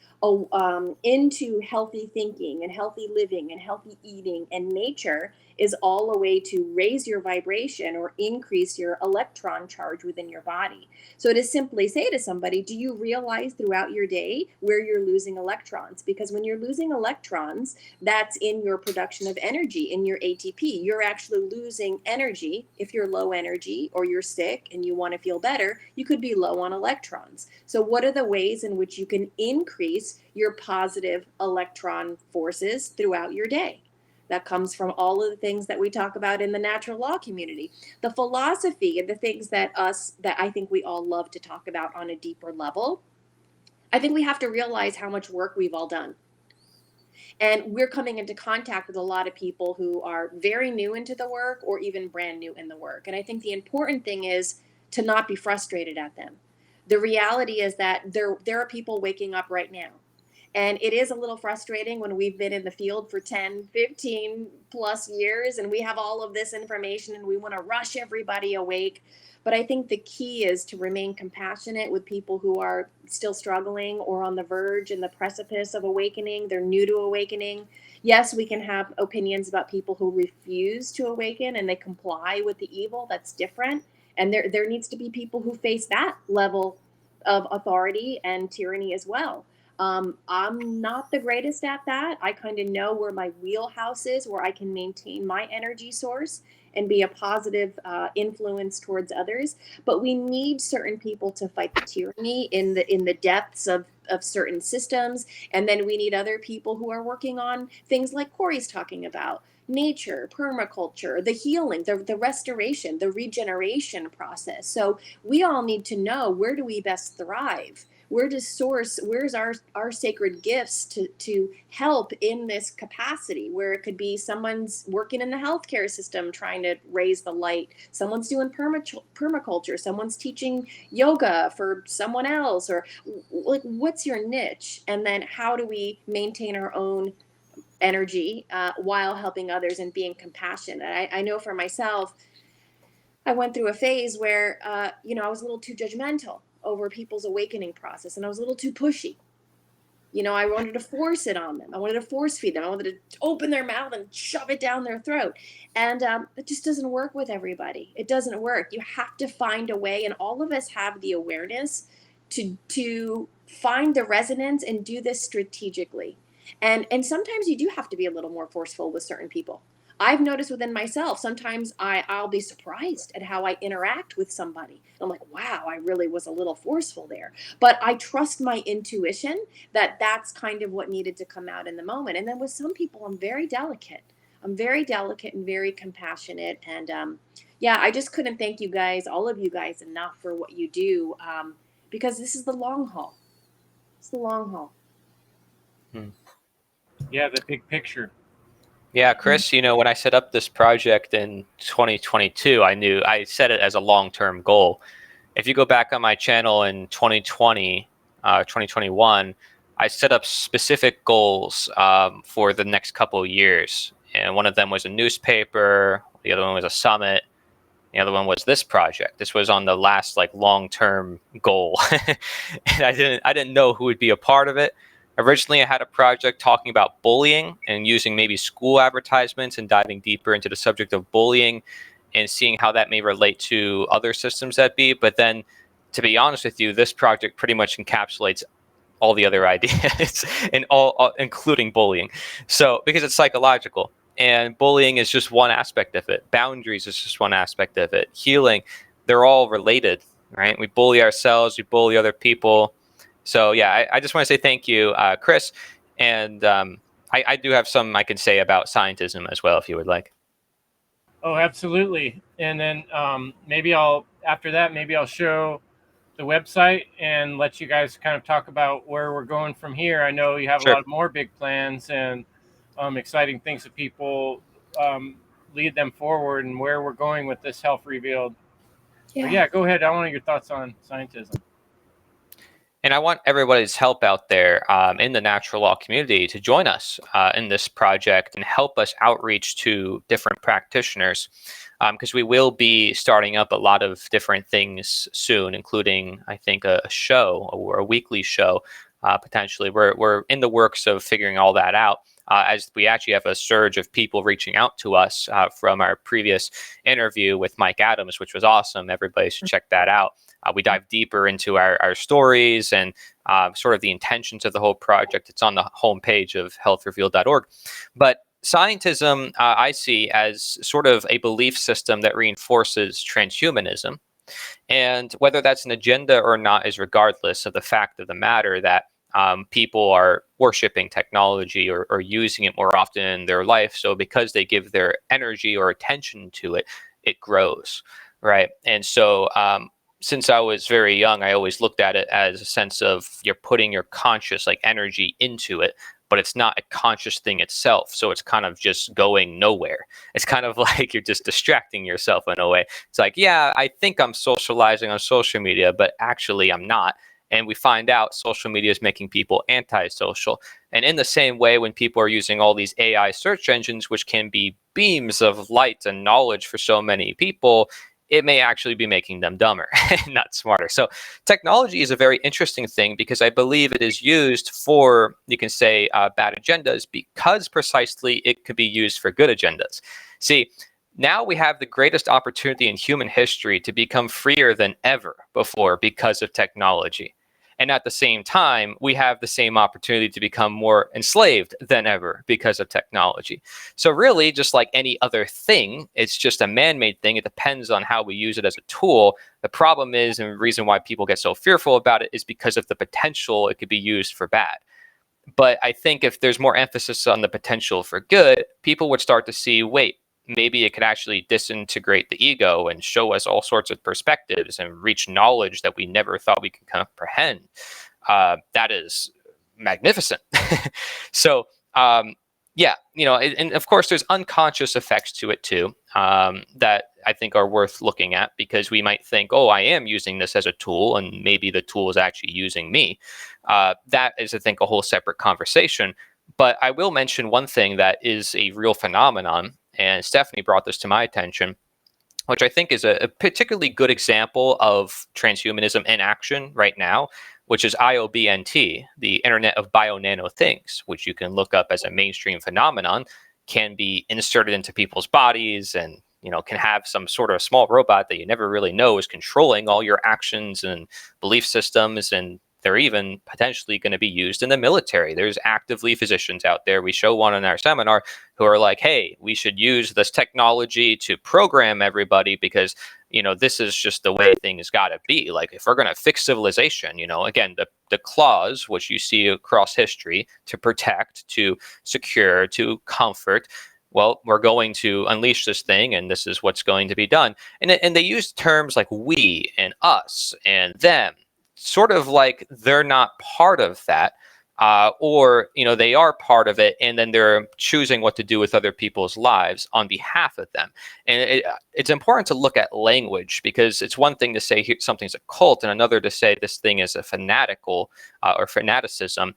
into healthy thinking and healthy living and healthy eating and nature, is all a way to raise your vibration or increase your electron charge within your body. So to simply say to somebody, do you realize throughout your day where you're losing electrons? Because when you're losing electrons, that's in your production of energy, in your ATP. You're actually losing energy. If you're low energy or you're sick and you want to feel better, you could be low on electrons. So what are the ways in which you can increase your positive electron forces throughout your day? That comes from all of the things that we talk about in the natural law community. The philosophy and the things that I think we all love to talk about on a deeper level. I think we have to realize how much work we've all done. And we're coming into contact with a lot of people who are very new into the work or even brand new in the work. And I think the important thing is to not be frustrated at them. The reality is that there are people waking up right now. And it is a little frustrating when we've been in the field for 10, 15 plus years and we have all of this information and we want to rush everybody awake. But I think the key is to remain compassionate with people who are still struggling or on the verge and the precipice of awakening. They're new to awakening. Yes, we can have opinions about people who refuse to awaken and they comply with the evil. That's different. And there needs to be people who face that level of authority and tyranny as well. I'm not the greatest at that. I kind of know where my wheelhouse is, where I can maintain my energy source and be a positive influence towards others. But we need certain people to fight the tyranny in the depths of certain systems. And then we need other people who are working on things like Cory's talking about. Nature, permaculture, the healing, the restoration, the regeneration process. So we all need to know, where do we best thrive? Where's our sacred gifts to help in this capacity, where it could be someone's working in the healthcare system trying to raise the light, someone's doing permaculture, someone's teaching yoga for someone else, or like, what's your niche? And then how do we maintain our own energy while helping others and being compassionate? I know for myself, I went through a phase where, I was a little too judgmental over people's awakening process, and I was a little too pushy. I wanted to force it on them. I wanted to force feed them. I wanted to open their mouth and shove it down their throat. And it just doesn't work with everybody. It doesn't work. You have to find a way, and all of us have the awareness to find the resonance and do this strategically. And sometimes you do have to be a little more forceful with certain people. I've noticed within myself, sometimes I'll be surprised at how I interact with somebody. I'm like, wow, I really was a little forceful there. But I trust my intuition that that's kind of what needed to come out in the moment. And then with some people, I'm very delicate. I'm very delicate and very compassionate. And yeah, I just couldn't thank you guys, all of you guys, enough for what you do, because this is the long haul. It's the long haul. Yeah, the big picture. Yeah, Chris, when I set up this project in 2022, I set it as a long-term goal. If you go back on my channel in 2020, 2021, I set up specific goals for the next couple of years. And one of them was a newspaper, the other one was a summit, the other one was this project. This was on the last long-term goal. And I didn't know who would be a part of it. Originally, I had a project talking about bullying and using maybe school advertisements and diving deeper into the subject of bullying and seeing how that may relate to other systems that be. But then, to be honest with you, this project pretty much encapsulates all the other ideas and all including bullying. So because it's psychological and bullying is just one aspect of it. Boundaries is just one aspect of it. Healing, they're all related, right? We bully ourselves, we bully other people. So yeah, I just want to say thank you, Chris. And I do have some I can say about scientism as well, if you would like. Oh, absolutely. And then maybe after that, maybe I'll show the website and let you guys kind of talk about where we're going from here. I know you have a Sure. lot of more big plans and exciting things that people lead them forward and where we're going with this Health Revealed. But yeah, go ahead. I want your thoughts on scientism. And I want everybody's help out there in the natural law community to join us in this project and help us outreach to different practitioners, because we will be starting up a lot of different things soon, including, I think, a show or a weekly show potentially. We're in the works of figuring all that out. As we actually have a surge of people reaching out to us from our previous interview with Mike Adams, which was awesome. Everybody should check that out. We dive deeper into our stories and sort of the intentions of the whole project. It's on the homepage of healthrevealed.org. But scientism, I see as sort of a belief system that reinforces transhumanism. And whether that's an agenda or not is regardless of the fact of the matter that people are worshiping technology or using it more often in their life. So because they give their energy or attention to it, it grows, right? And so since I was very young, I always looked at it as a sense of you're putting your conscious energy into it, but it's not a conscious thing itself. So it's kind of just going nowhere. It's kind of like you're just distracting yourself in a way. It's like, yeah, I think I'm socializing on social media, but actually I'm not. And we find out social media is making people antisocial. And in the same way, when people are using all these AI search engines, which can be beams of light and knowledge for so many people, it may actually be making them dumber, not smarter. So technology is a very interesting thing because I believe it is used for, you can say, bad agendas because precisely it could be used for good agendas. See, now we have the greatest opportunity in human history to become freer than ever before because of technology. And at the same time, we have the same opportunity to become more enslaved than ever because of technology. So really, just like any other thing, it's just a man-made thing. It depends on how we use it as a tool. The problem is, and the reason why people get so fearful about it is because of the potential it could be used for bad. But I think if there's more emphasis on the potential for good, people would start to see, wait, maybe it could actually disintegrate the ego and show us all sorts of perspectives and reach knowledge that we never thought we could comprehend. That is magnificent. So, yeah, and of course, there's unconscious effects to it too that I think are worth looking at because we might think, oh, I am using this as a tool, and maybe the tool is actually using me. That is, I think, a whole separate conversation. But I will mention one thing that is a real phenomenon, and Stephanie brought this to my attention, which I think is a particularly good example of transhumanism in action right now, which is IOBNT, the Internet of Bio-Nano Things, which you can look up as a mainstream phenomenon, can be inserted into people's bodies and can have some sort of small robot that you never really know is controlling all your actions and belief systems and they're even potentially going to be used in the military. There's actively physicians out there. We show one in our seminar who are like, hey, we should use this technology to program everybody because, this is just the way things got to be. Like, if we're going to fix civilization, again, the clause, which you see across history, to protect, to secure, to comfort, well, we're going to unleash this thing, and this is what's going to be done. And they use terms like we and us and them, sort of like they're not part of that, or they are part of it, and then they're choosing what to do with other people's lives on behalf of them. And it's important to look at language, because it's one thing to say something's a cult, and another to say this thing is a fanatical or fanaticism.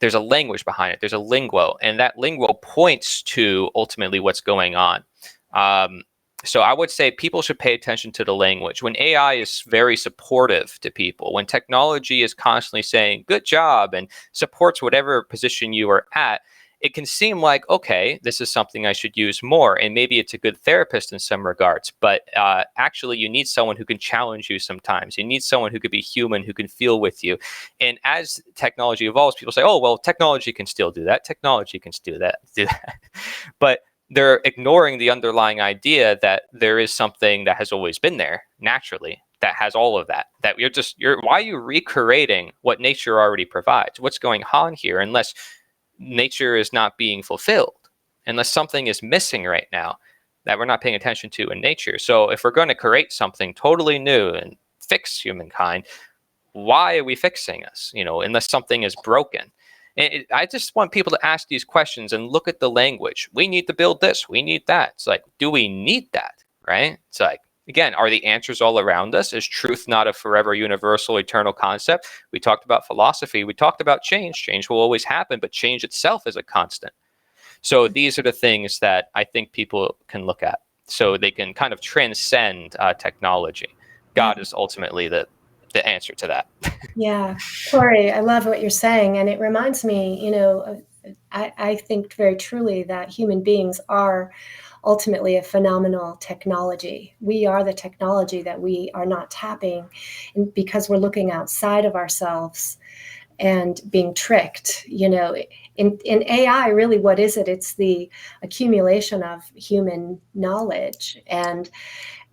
There's a language behind it. There's a lingo, and that lingo points to ultimately what's going on. So I would say people should pay attention to the language. When AI is very supportive to people, when technology is constantly saying, good job, and supports whatever position you are at, it can seem like, okay, this is something I should use more. And maybe it's a good therapist in some regards, but actually you need someone who can challenge you sometimes. You need someone who could be human, who can feel with you. And as technology evolves, people say, oh, well, technology can still do that. Technology can do that. But they're ignoring the underlying idea that there is something that has always been there naturally, that has all of that, that why are you recreating what nature already provides? What's going on here? Unless nature is not being fulfilled, unless something is missing right now that we're not paying attention to in nature. So if we're going to create something totally new and fix humankind, why are we fixing us? Unless something is broken. I just want people to ask these questions and look at the language. We need to build this. We need that. It's like, do we need that? Right? It's like, again, are the answers all around us? Is truth not a forever, universal, eternal concept? We talked about philosophy. We talked about change. Change will always happen, but change itself is a constant. So these are the things that I think people can look at, so they can kind of transcend technology. God is ultimately the answer to that. Yeah, Cory, I love what you're saying. And it reminds me, I think very truly that human beings are ultimately a phenomenal technology. We are the technology that we are not tapping, because we're looking outside of ourselves and being tricked. In AI, really, what is it? It's the accumulation of human knowledge. And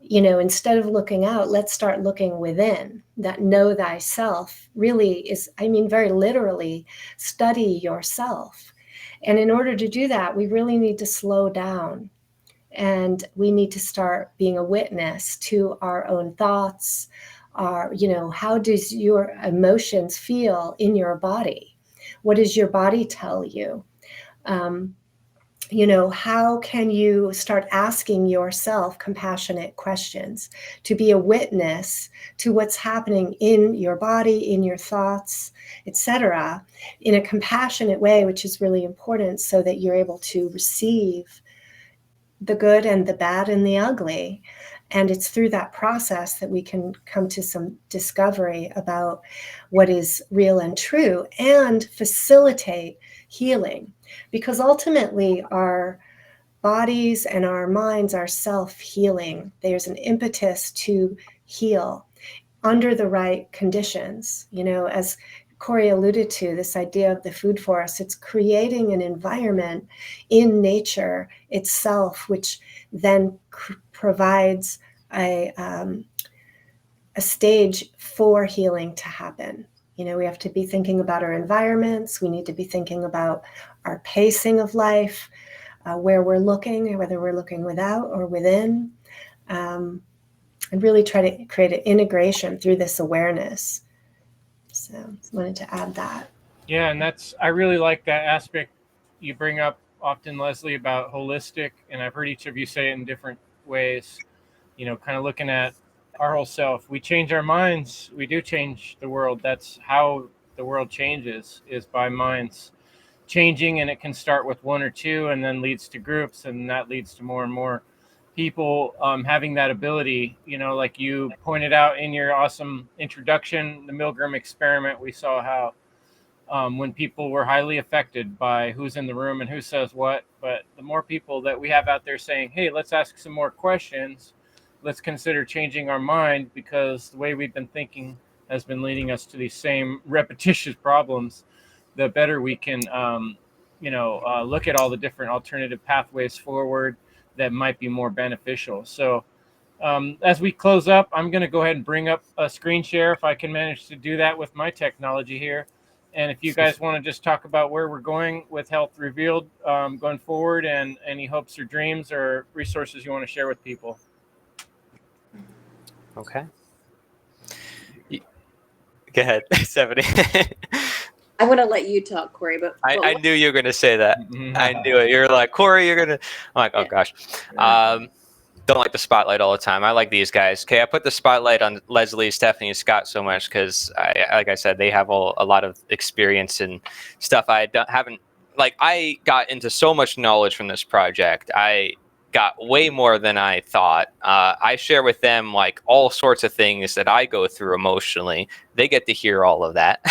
instead of looking out, let's start looking within. That know thyself really is, very literally, study yourself. And in order to do that, we really need to slow down, and we need to start being a witness to our own thoughts. How does your emotions feel in your body? What does your body tell you? How can you start asking yourself compassionate questions to be a witness to what's happening in your body, in your thoughts, etc., in a compassionate way, which is really important, so that you're able to receive the good and the bad and the ugly. And it's through that process that we can come to some discovery about what is real and true, and facilitate healing. Because ultimately our bodies and our minds are self-healing. There's an impetus to heal under the right conditions. As Cory alluded to, this idea of the food forest, it's creating an environment in nature itself, which then provides a stage for healing to happen. We have to be thinking about our environments. We need to be thinking about our pacing of life, where we're looking, whether we're looking without or within, and really try to create an integration through this awareness. So I wanted to add that. Yeah, and I really like that aspect you bring up often, Leslie, about holistic, and I've heard each of you say it in different ways, kind of looking at our whole self. We change our minds, we do change the world. That's how the world changes, is by minds changing, and it can start with one or two and then leads to groups, and that leads to more and more people having that ability. Like you pointed out in your awesome introduction, the Milgram experiment, we saw how when people were highly affected by who's in the room and who says what, but the more people that we have out there saying, hey, let's ask some more questions, let's consider changing our mind, because the way we've been thinking has been leading us to these same repetitious problems, the better we can, look at all the different alternative pathways forward that might be more beneficial. So as we close up, I'm going to go ahead and bring up a screen share if I can manage to do that with my technology here. And if you guys want to just talk about where we're going with Health Revealed going forward, and any hopes or dreams or resources you want to share with people. Okay. Go ahead, Stephanie. I want to let you talk, Cory, but I knew you were going to say that. I knew it. You're like, Cory, you're going to... I'm like, oh, gosh. Don't like the spotlight all the time. I like these guys. Okay, I put the spotlight on Leslie, Stephanie, and Scott so much because, like I said, they have a lot of experience and stuff haven't. Like, I got into so much knowledge from this project. I got way more than I thought. I share with them like all sorts of things that I go through emotionally. They get to hear all of that.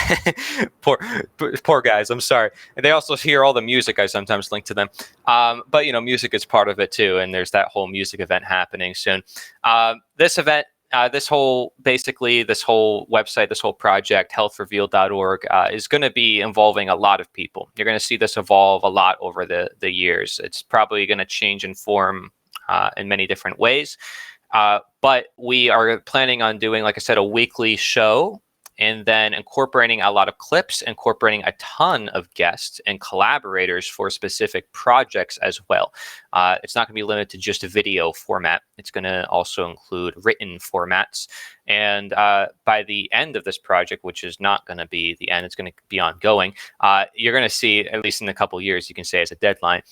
poor guys. I'm sorry. And they also hear all the music. I sometimes link to them. But music is part of it too. And there's that whole music event happening soon. This event, this whole website, this whole project, healthrevealed.org, is going to be involving a lot of people. You're going to see this evolve a lot over the years. It's probably going to change in form in many different ways. But we are planning on doing, like I said, a weekly show, and then incorporating a lot of clips, incorporating a ton of guests and collaborators for specific projects as well. It's not going to be limited to just a video format. It's going to also include written formats. And by the end of this project, which is not going to be the end, it's going to be ongoing, you're going to see, at least in a couple of years, you can say as a deadline,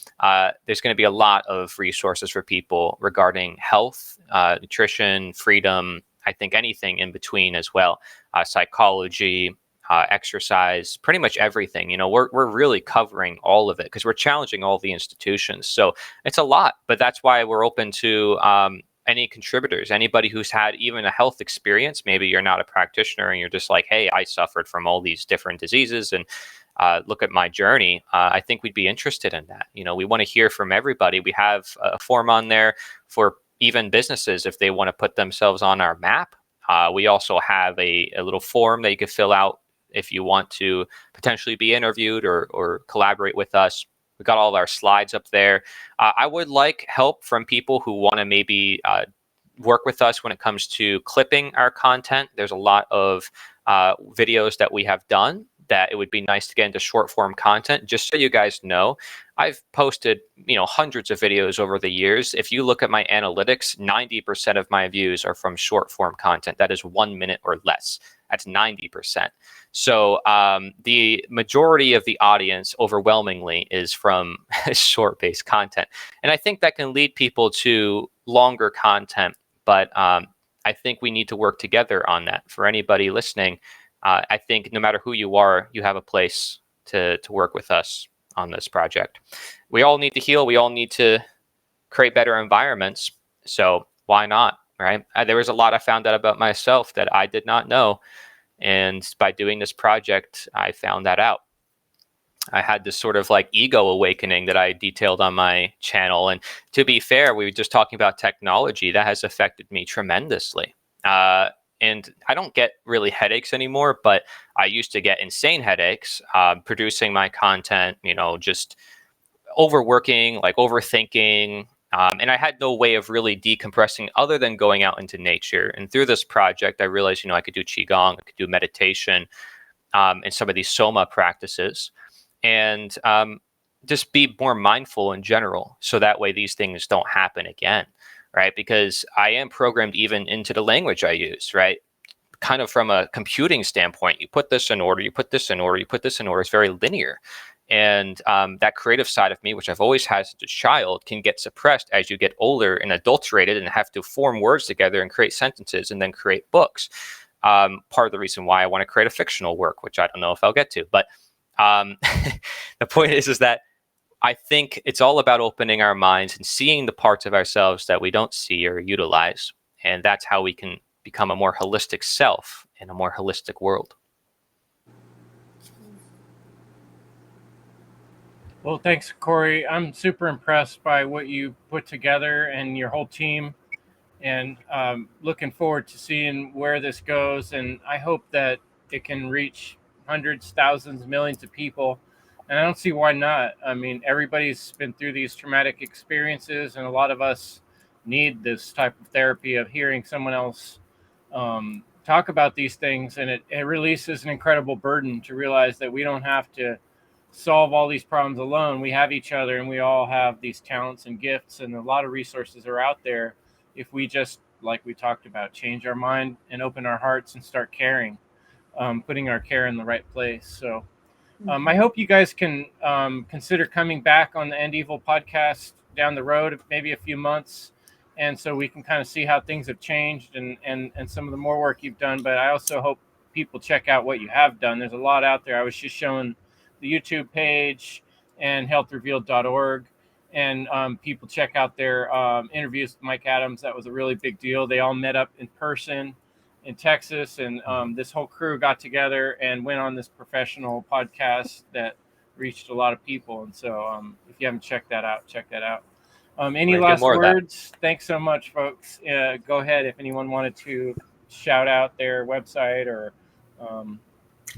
there's going to be a lot of resources for people regarding health, nutrition, freedom, I think anything in between as well, psychology, exercise, pretty much everything. We're really covering all of it because we're challenging all the institutions. So it's a lot, but that's why we're open to any contributors, anybody who's had even a health experience. Maybe you're not a practitioner and you're just like, hey, I suffered from all these different diseases and look at my journey. I think we'd be interested in that. We want to hear from everybody. We have a form on there for even businesses if they want to put themselves on our map. We also have a little form that you could fill out if you want to potentially be interviewed or collaborate with us. We've got all of our slides up there. I would like help from people who want to maybe work with us when it comes to clipping our content. There's a lot of videos that we have done that it would be nice to get into short form content. Just so you guys know, I've posted, hundreds of videos over the years. If you look at my analytics, 90% of my views are from short form content. That is 1 minute or less. That's 90%. So the majority of the audience overwhelmingly is from short based content. And I think that can lead people to longer content. But I think we need to work together on that. For anybody listening, I think no matter who you are, you have a place to work with us on this project. We all need to heal. We all need to create better environments. So why not, right? There was a lot I found out about myself that I did not know. And by doing this project, I found that out. I had this sort of like ego awakening that I detailed on my channel. And to be fair, we were just talking about technology. That has affected me tremendously. And I don't get really headaches anymore, but I used to get insane headaches producing my content, just overworking, like overthinking. And I had no way of really decompressing other than going out into nature. And through this project, I realized, I could do Qigong, I could do meditation, and some of these Soma practices, and just be more mindful in general. So that way these things don't happen again. Right? Because I am programmed even into the language I use, right? Kind of from a computing standpoint, you put this in order, you put this in order, you put this in order. It's very linear. And that creative side of me, which I've always had as a child, can get suppressed as you get older and adulterated and have to form words together and create sentences and then create books. Part of the reason why I want to create a fictional work, which I don't know if I'll get to. But the point is that I think it's all about opening our minds and seeing the parts of ourselves that we don't see or utilize. And that's how we can become a more holistic self in a more holistic world. Well, thanks, Cory. I'm super impressed by what you put together and your whole team. and looking forward to seeing where this goes. And I hope that it can reach hundreds, thousands, millions of people. And I don't see why not. I mean, everybody's been through these traumatic experiences, and a lot of us need this type of therapy of hearing someone else talk about these things. And it releases an incredible burden to realize that we don't have to solve all these problems alone. We have each other, and we all have these talents and gifts, and a lot of resources are out there if we just, like we talked about, change our mind and open our hearts and start caring, putting our care in the right place. So I hope you guys can consider coming back on the End Evil podcast down the road, maybe a few months, and so we can kind of see how things have changed and some of the more work you've done. But I also hope people check out what you have done. There's a lot out there. I was just showing the YouTube page and healthrevealed.org, and people check out their interviews with Mike Adams. That was a really big deal. They all met up in person in Texas, and this whole crew got together and went on this professional podcast that reached a lot of people. And so if you haven't checked that out, check that out. Any last words? Thanks so much, folks. Go ahead if anyone wanted to shout out their website or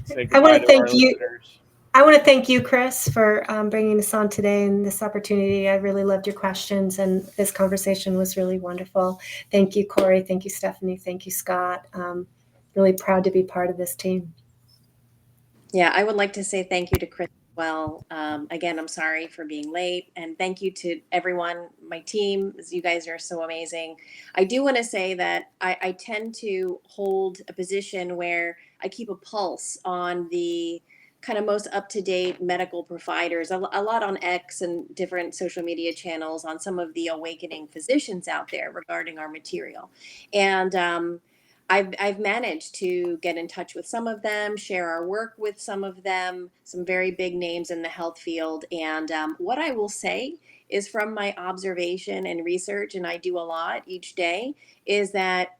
say goodbye to our listeners. I want to thank you, Chris, for bringing us on today and this opportunity. I really loved your questions, and this conversation was really wonderful. Thank you, Cory. Thank you, Stephanie. Thank you, Scott. Really proud to be part of this team. Yeah, I would like to say thank you to Chris as well. Again, I'm sorry for being late, and thank you to everyone, my team. You guys are so amazing. I do want to say that I tend to hold a position where I keep a pulse on the kind of most up-to-date medical providers, a lot on X and different social media channels on some of the awakening physicians out there regarding our material. And I've managed to get in touch with some of them, share our work with some of them, some very big names in the health field. And what I will say is, from my observation and research, and I do a lot each day, is that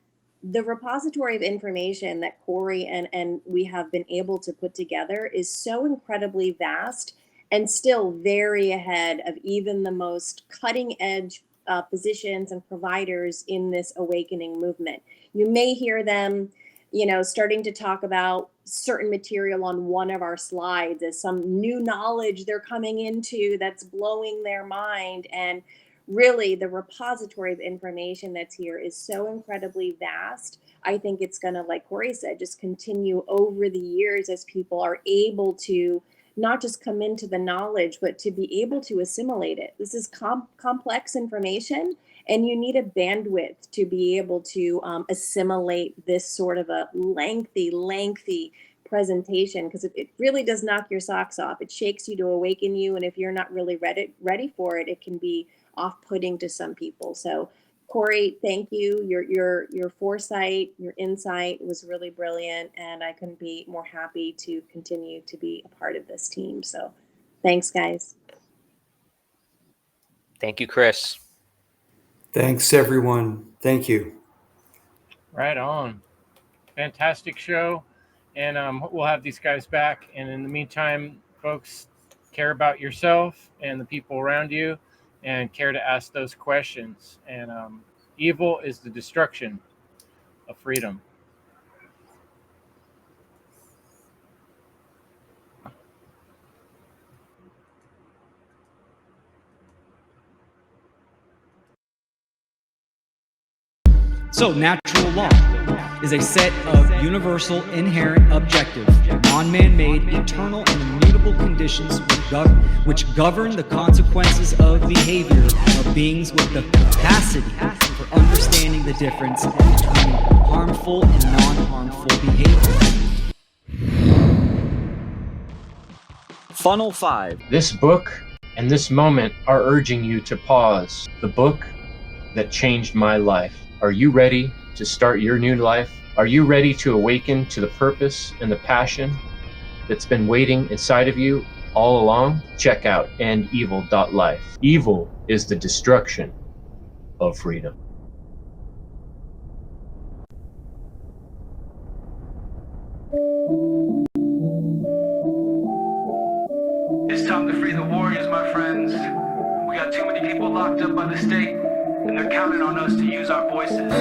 the repository of information that Cory and we have been able to put together is so incredibly vast and still very ahead of even the most cutting edge physicians and providers in this awakening movement. You may hear them, starting to talk about certain material on one of our slides as some new knowledge they're coming into that's blowing their mind. And really, the repository of information that's here is so incredibly vast. I think it's going to, like Cory said, just continue over the years as people are able to not just come into the knowledge, but to be able to assimilate it. This is complex information, and you need a bandwidth to be able to assimilate this sort of a lengthy presentation, because it really does knock your socks off. It shakes you to awaken you, and if you're not really ready for it, it can be off-putting to some people. So Cory, thank you. Your foresight, your insight was really brilliant, and I couldn't be more happy to continue to be a part of this team. So thanks, guys. Thank you, Chris. Thanks, everyone. Thank you. Right on. Fantastic show. And we'll have these guys back. And in the meantime, folks, care about yourself and the people around you, and care to ask those questions. And evil is the destruction of freedom. So, natural law is a set of universal, inherent, objective, non-man-made, eternal, and immutable conditions which govern the consequences of behavior of beings with the capacity for understanding the difference between harmful and non-harmful behavior. Funnel 5. This book and this moment are urging you to pause. The book that changed my life. Are you ready to start your new life? Are you ready to awaken to the purpose and the passion that's been waiting inside of you all along? Check out endevil.life. Evil is the destruction of freedom. It's time to free the warriors, my friends. We got too many people locked up by the state. and they're counting on us to use our voices.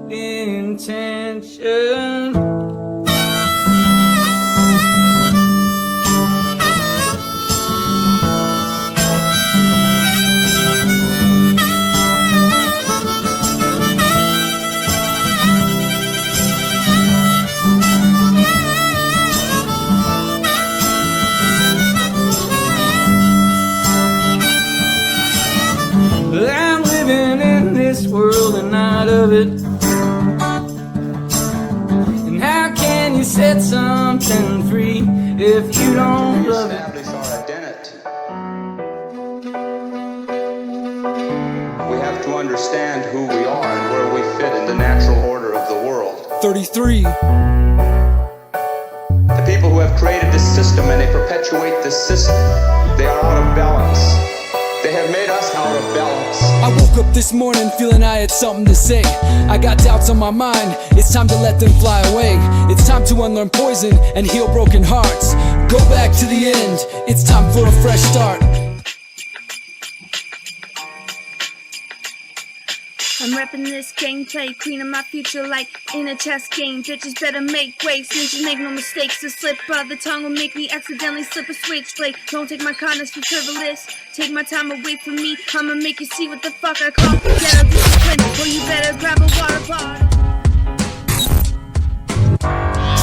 Good intention. I'm living in this world and not of it. And how can you set something free if you don't love it? Establish our identity. We have to understand who we are and where we fit in the natural order of the world. 33. The people who have created this system and they perpetuate this system, they are out of balance. They have made us out of balance. I woke up this morning feeling I had something to say. I got doubts on my mind, it's time to let them fly away. It's time to unlearn poison and heal broken hearts. Go back to the end, it's time for a fresh start. I'm repping this gameplay, cleaning my future like in a chess game. Bitches better make way, snitches make no mistakes. A slip of the tongue will make me accidentally slip a switchblade. Don't take my kindness for frivolous, take my time away from me. I'ma make you see what the fuck I call ghetto discipline. Or you better grab a water bottle.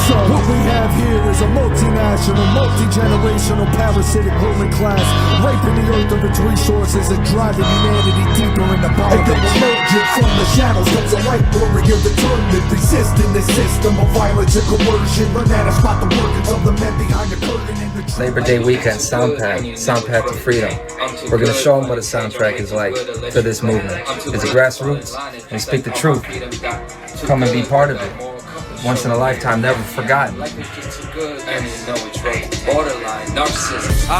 So what we have here is a multinational, multi-generational parasitic ruling class, raping the earth of its resources and driving humanity deeper in the bondage. And emerging from the shadows comes a light warrior determined, resisting the system of violence and coercion. Learn how to spot the workings of the men behind the curtain. Labor Day weekend, Soundpath to Freedom. We're gonna show them what a soundtrack is like for this movement. It's a grassroots, and we speak the truth. Come and be part of it. Once in a lifetime, never forgotten. I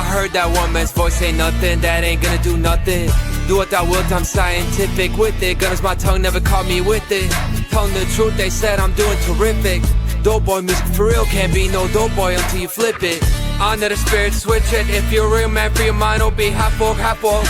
heard that one man's voice ain't nothing, that ain't gonna do nothing. Do what I will, I'm scientific with it. Gunners my tongue never caught me with it. Telling the truth, they said I'm doing terrific. Dope boy music for real, can't be no dope boy until you flip it. Honor the spirit, switch it. If you're a real man, free your mind, will be half walk, half walk.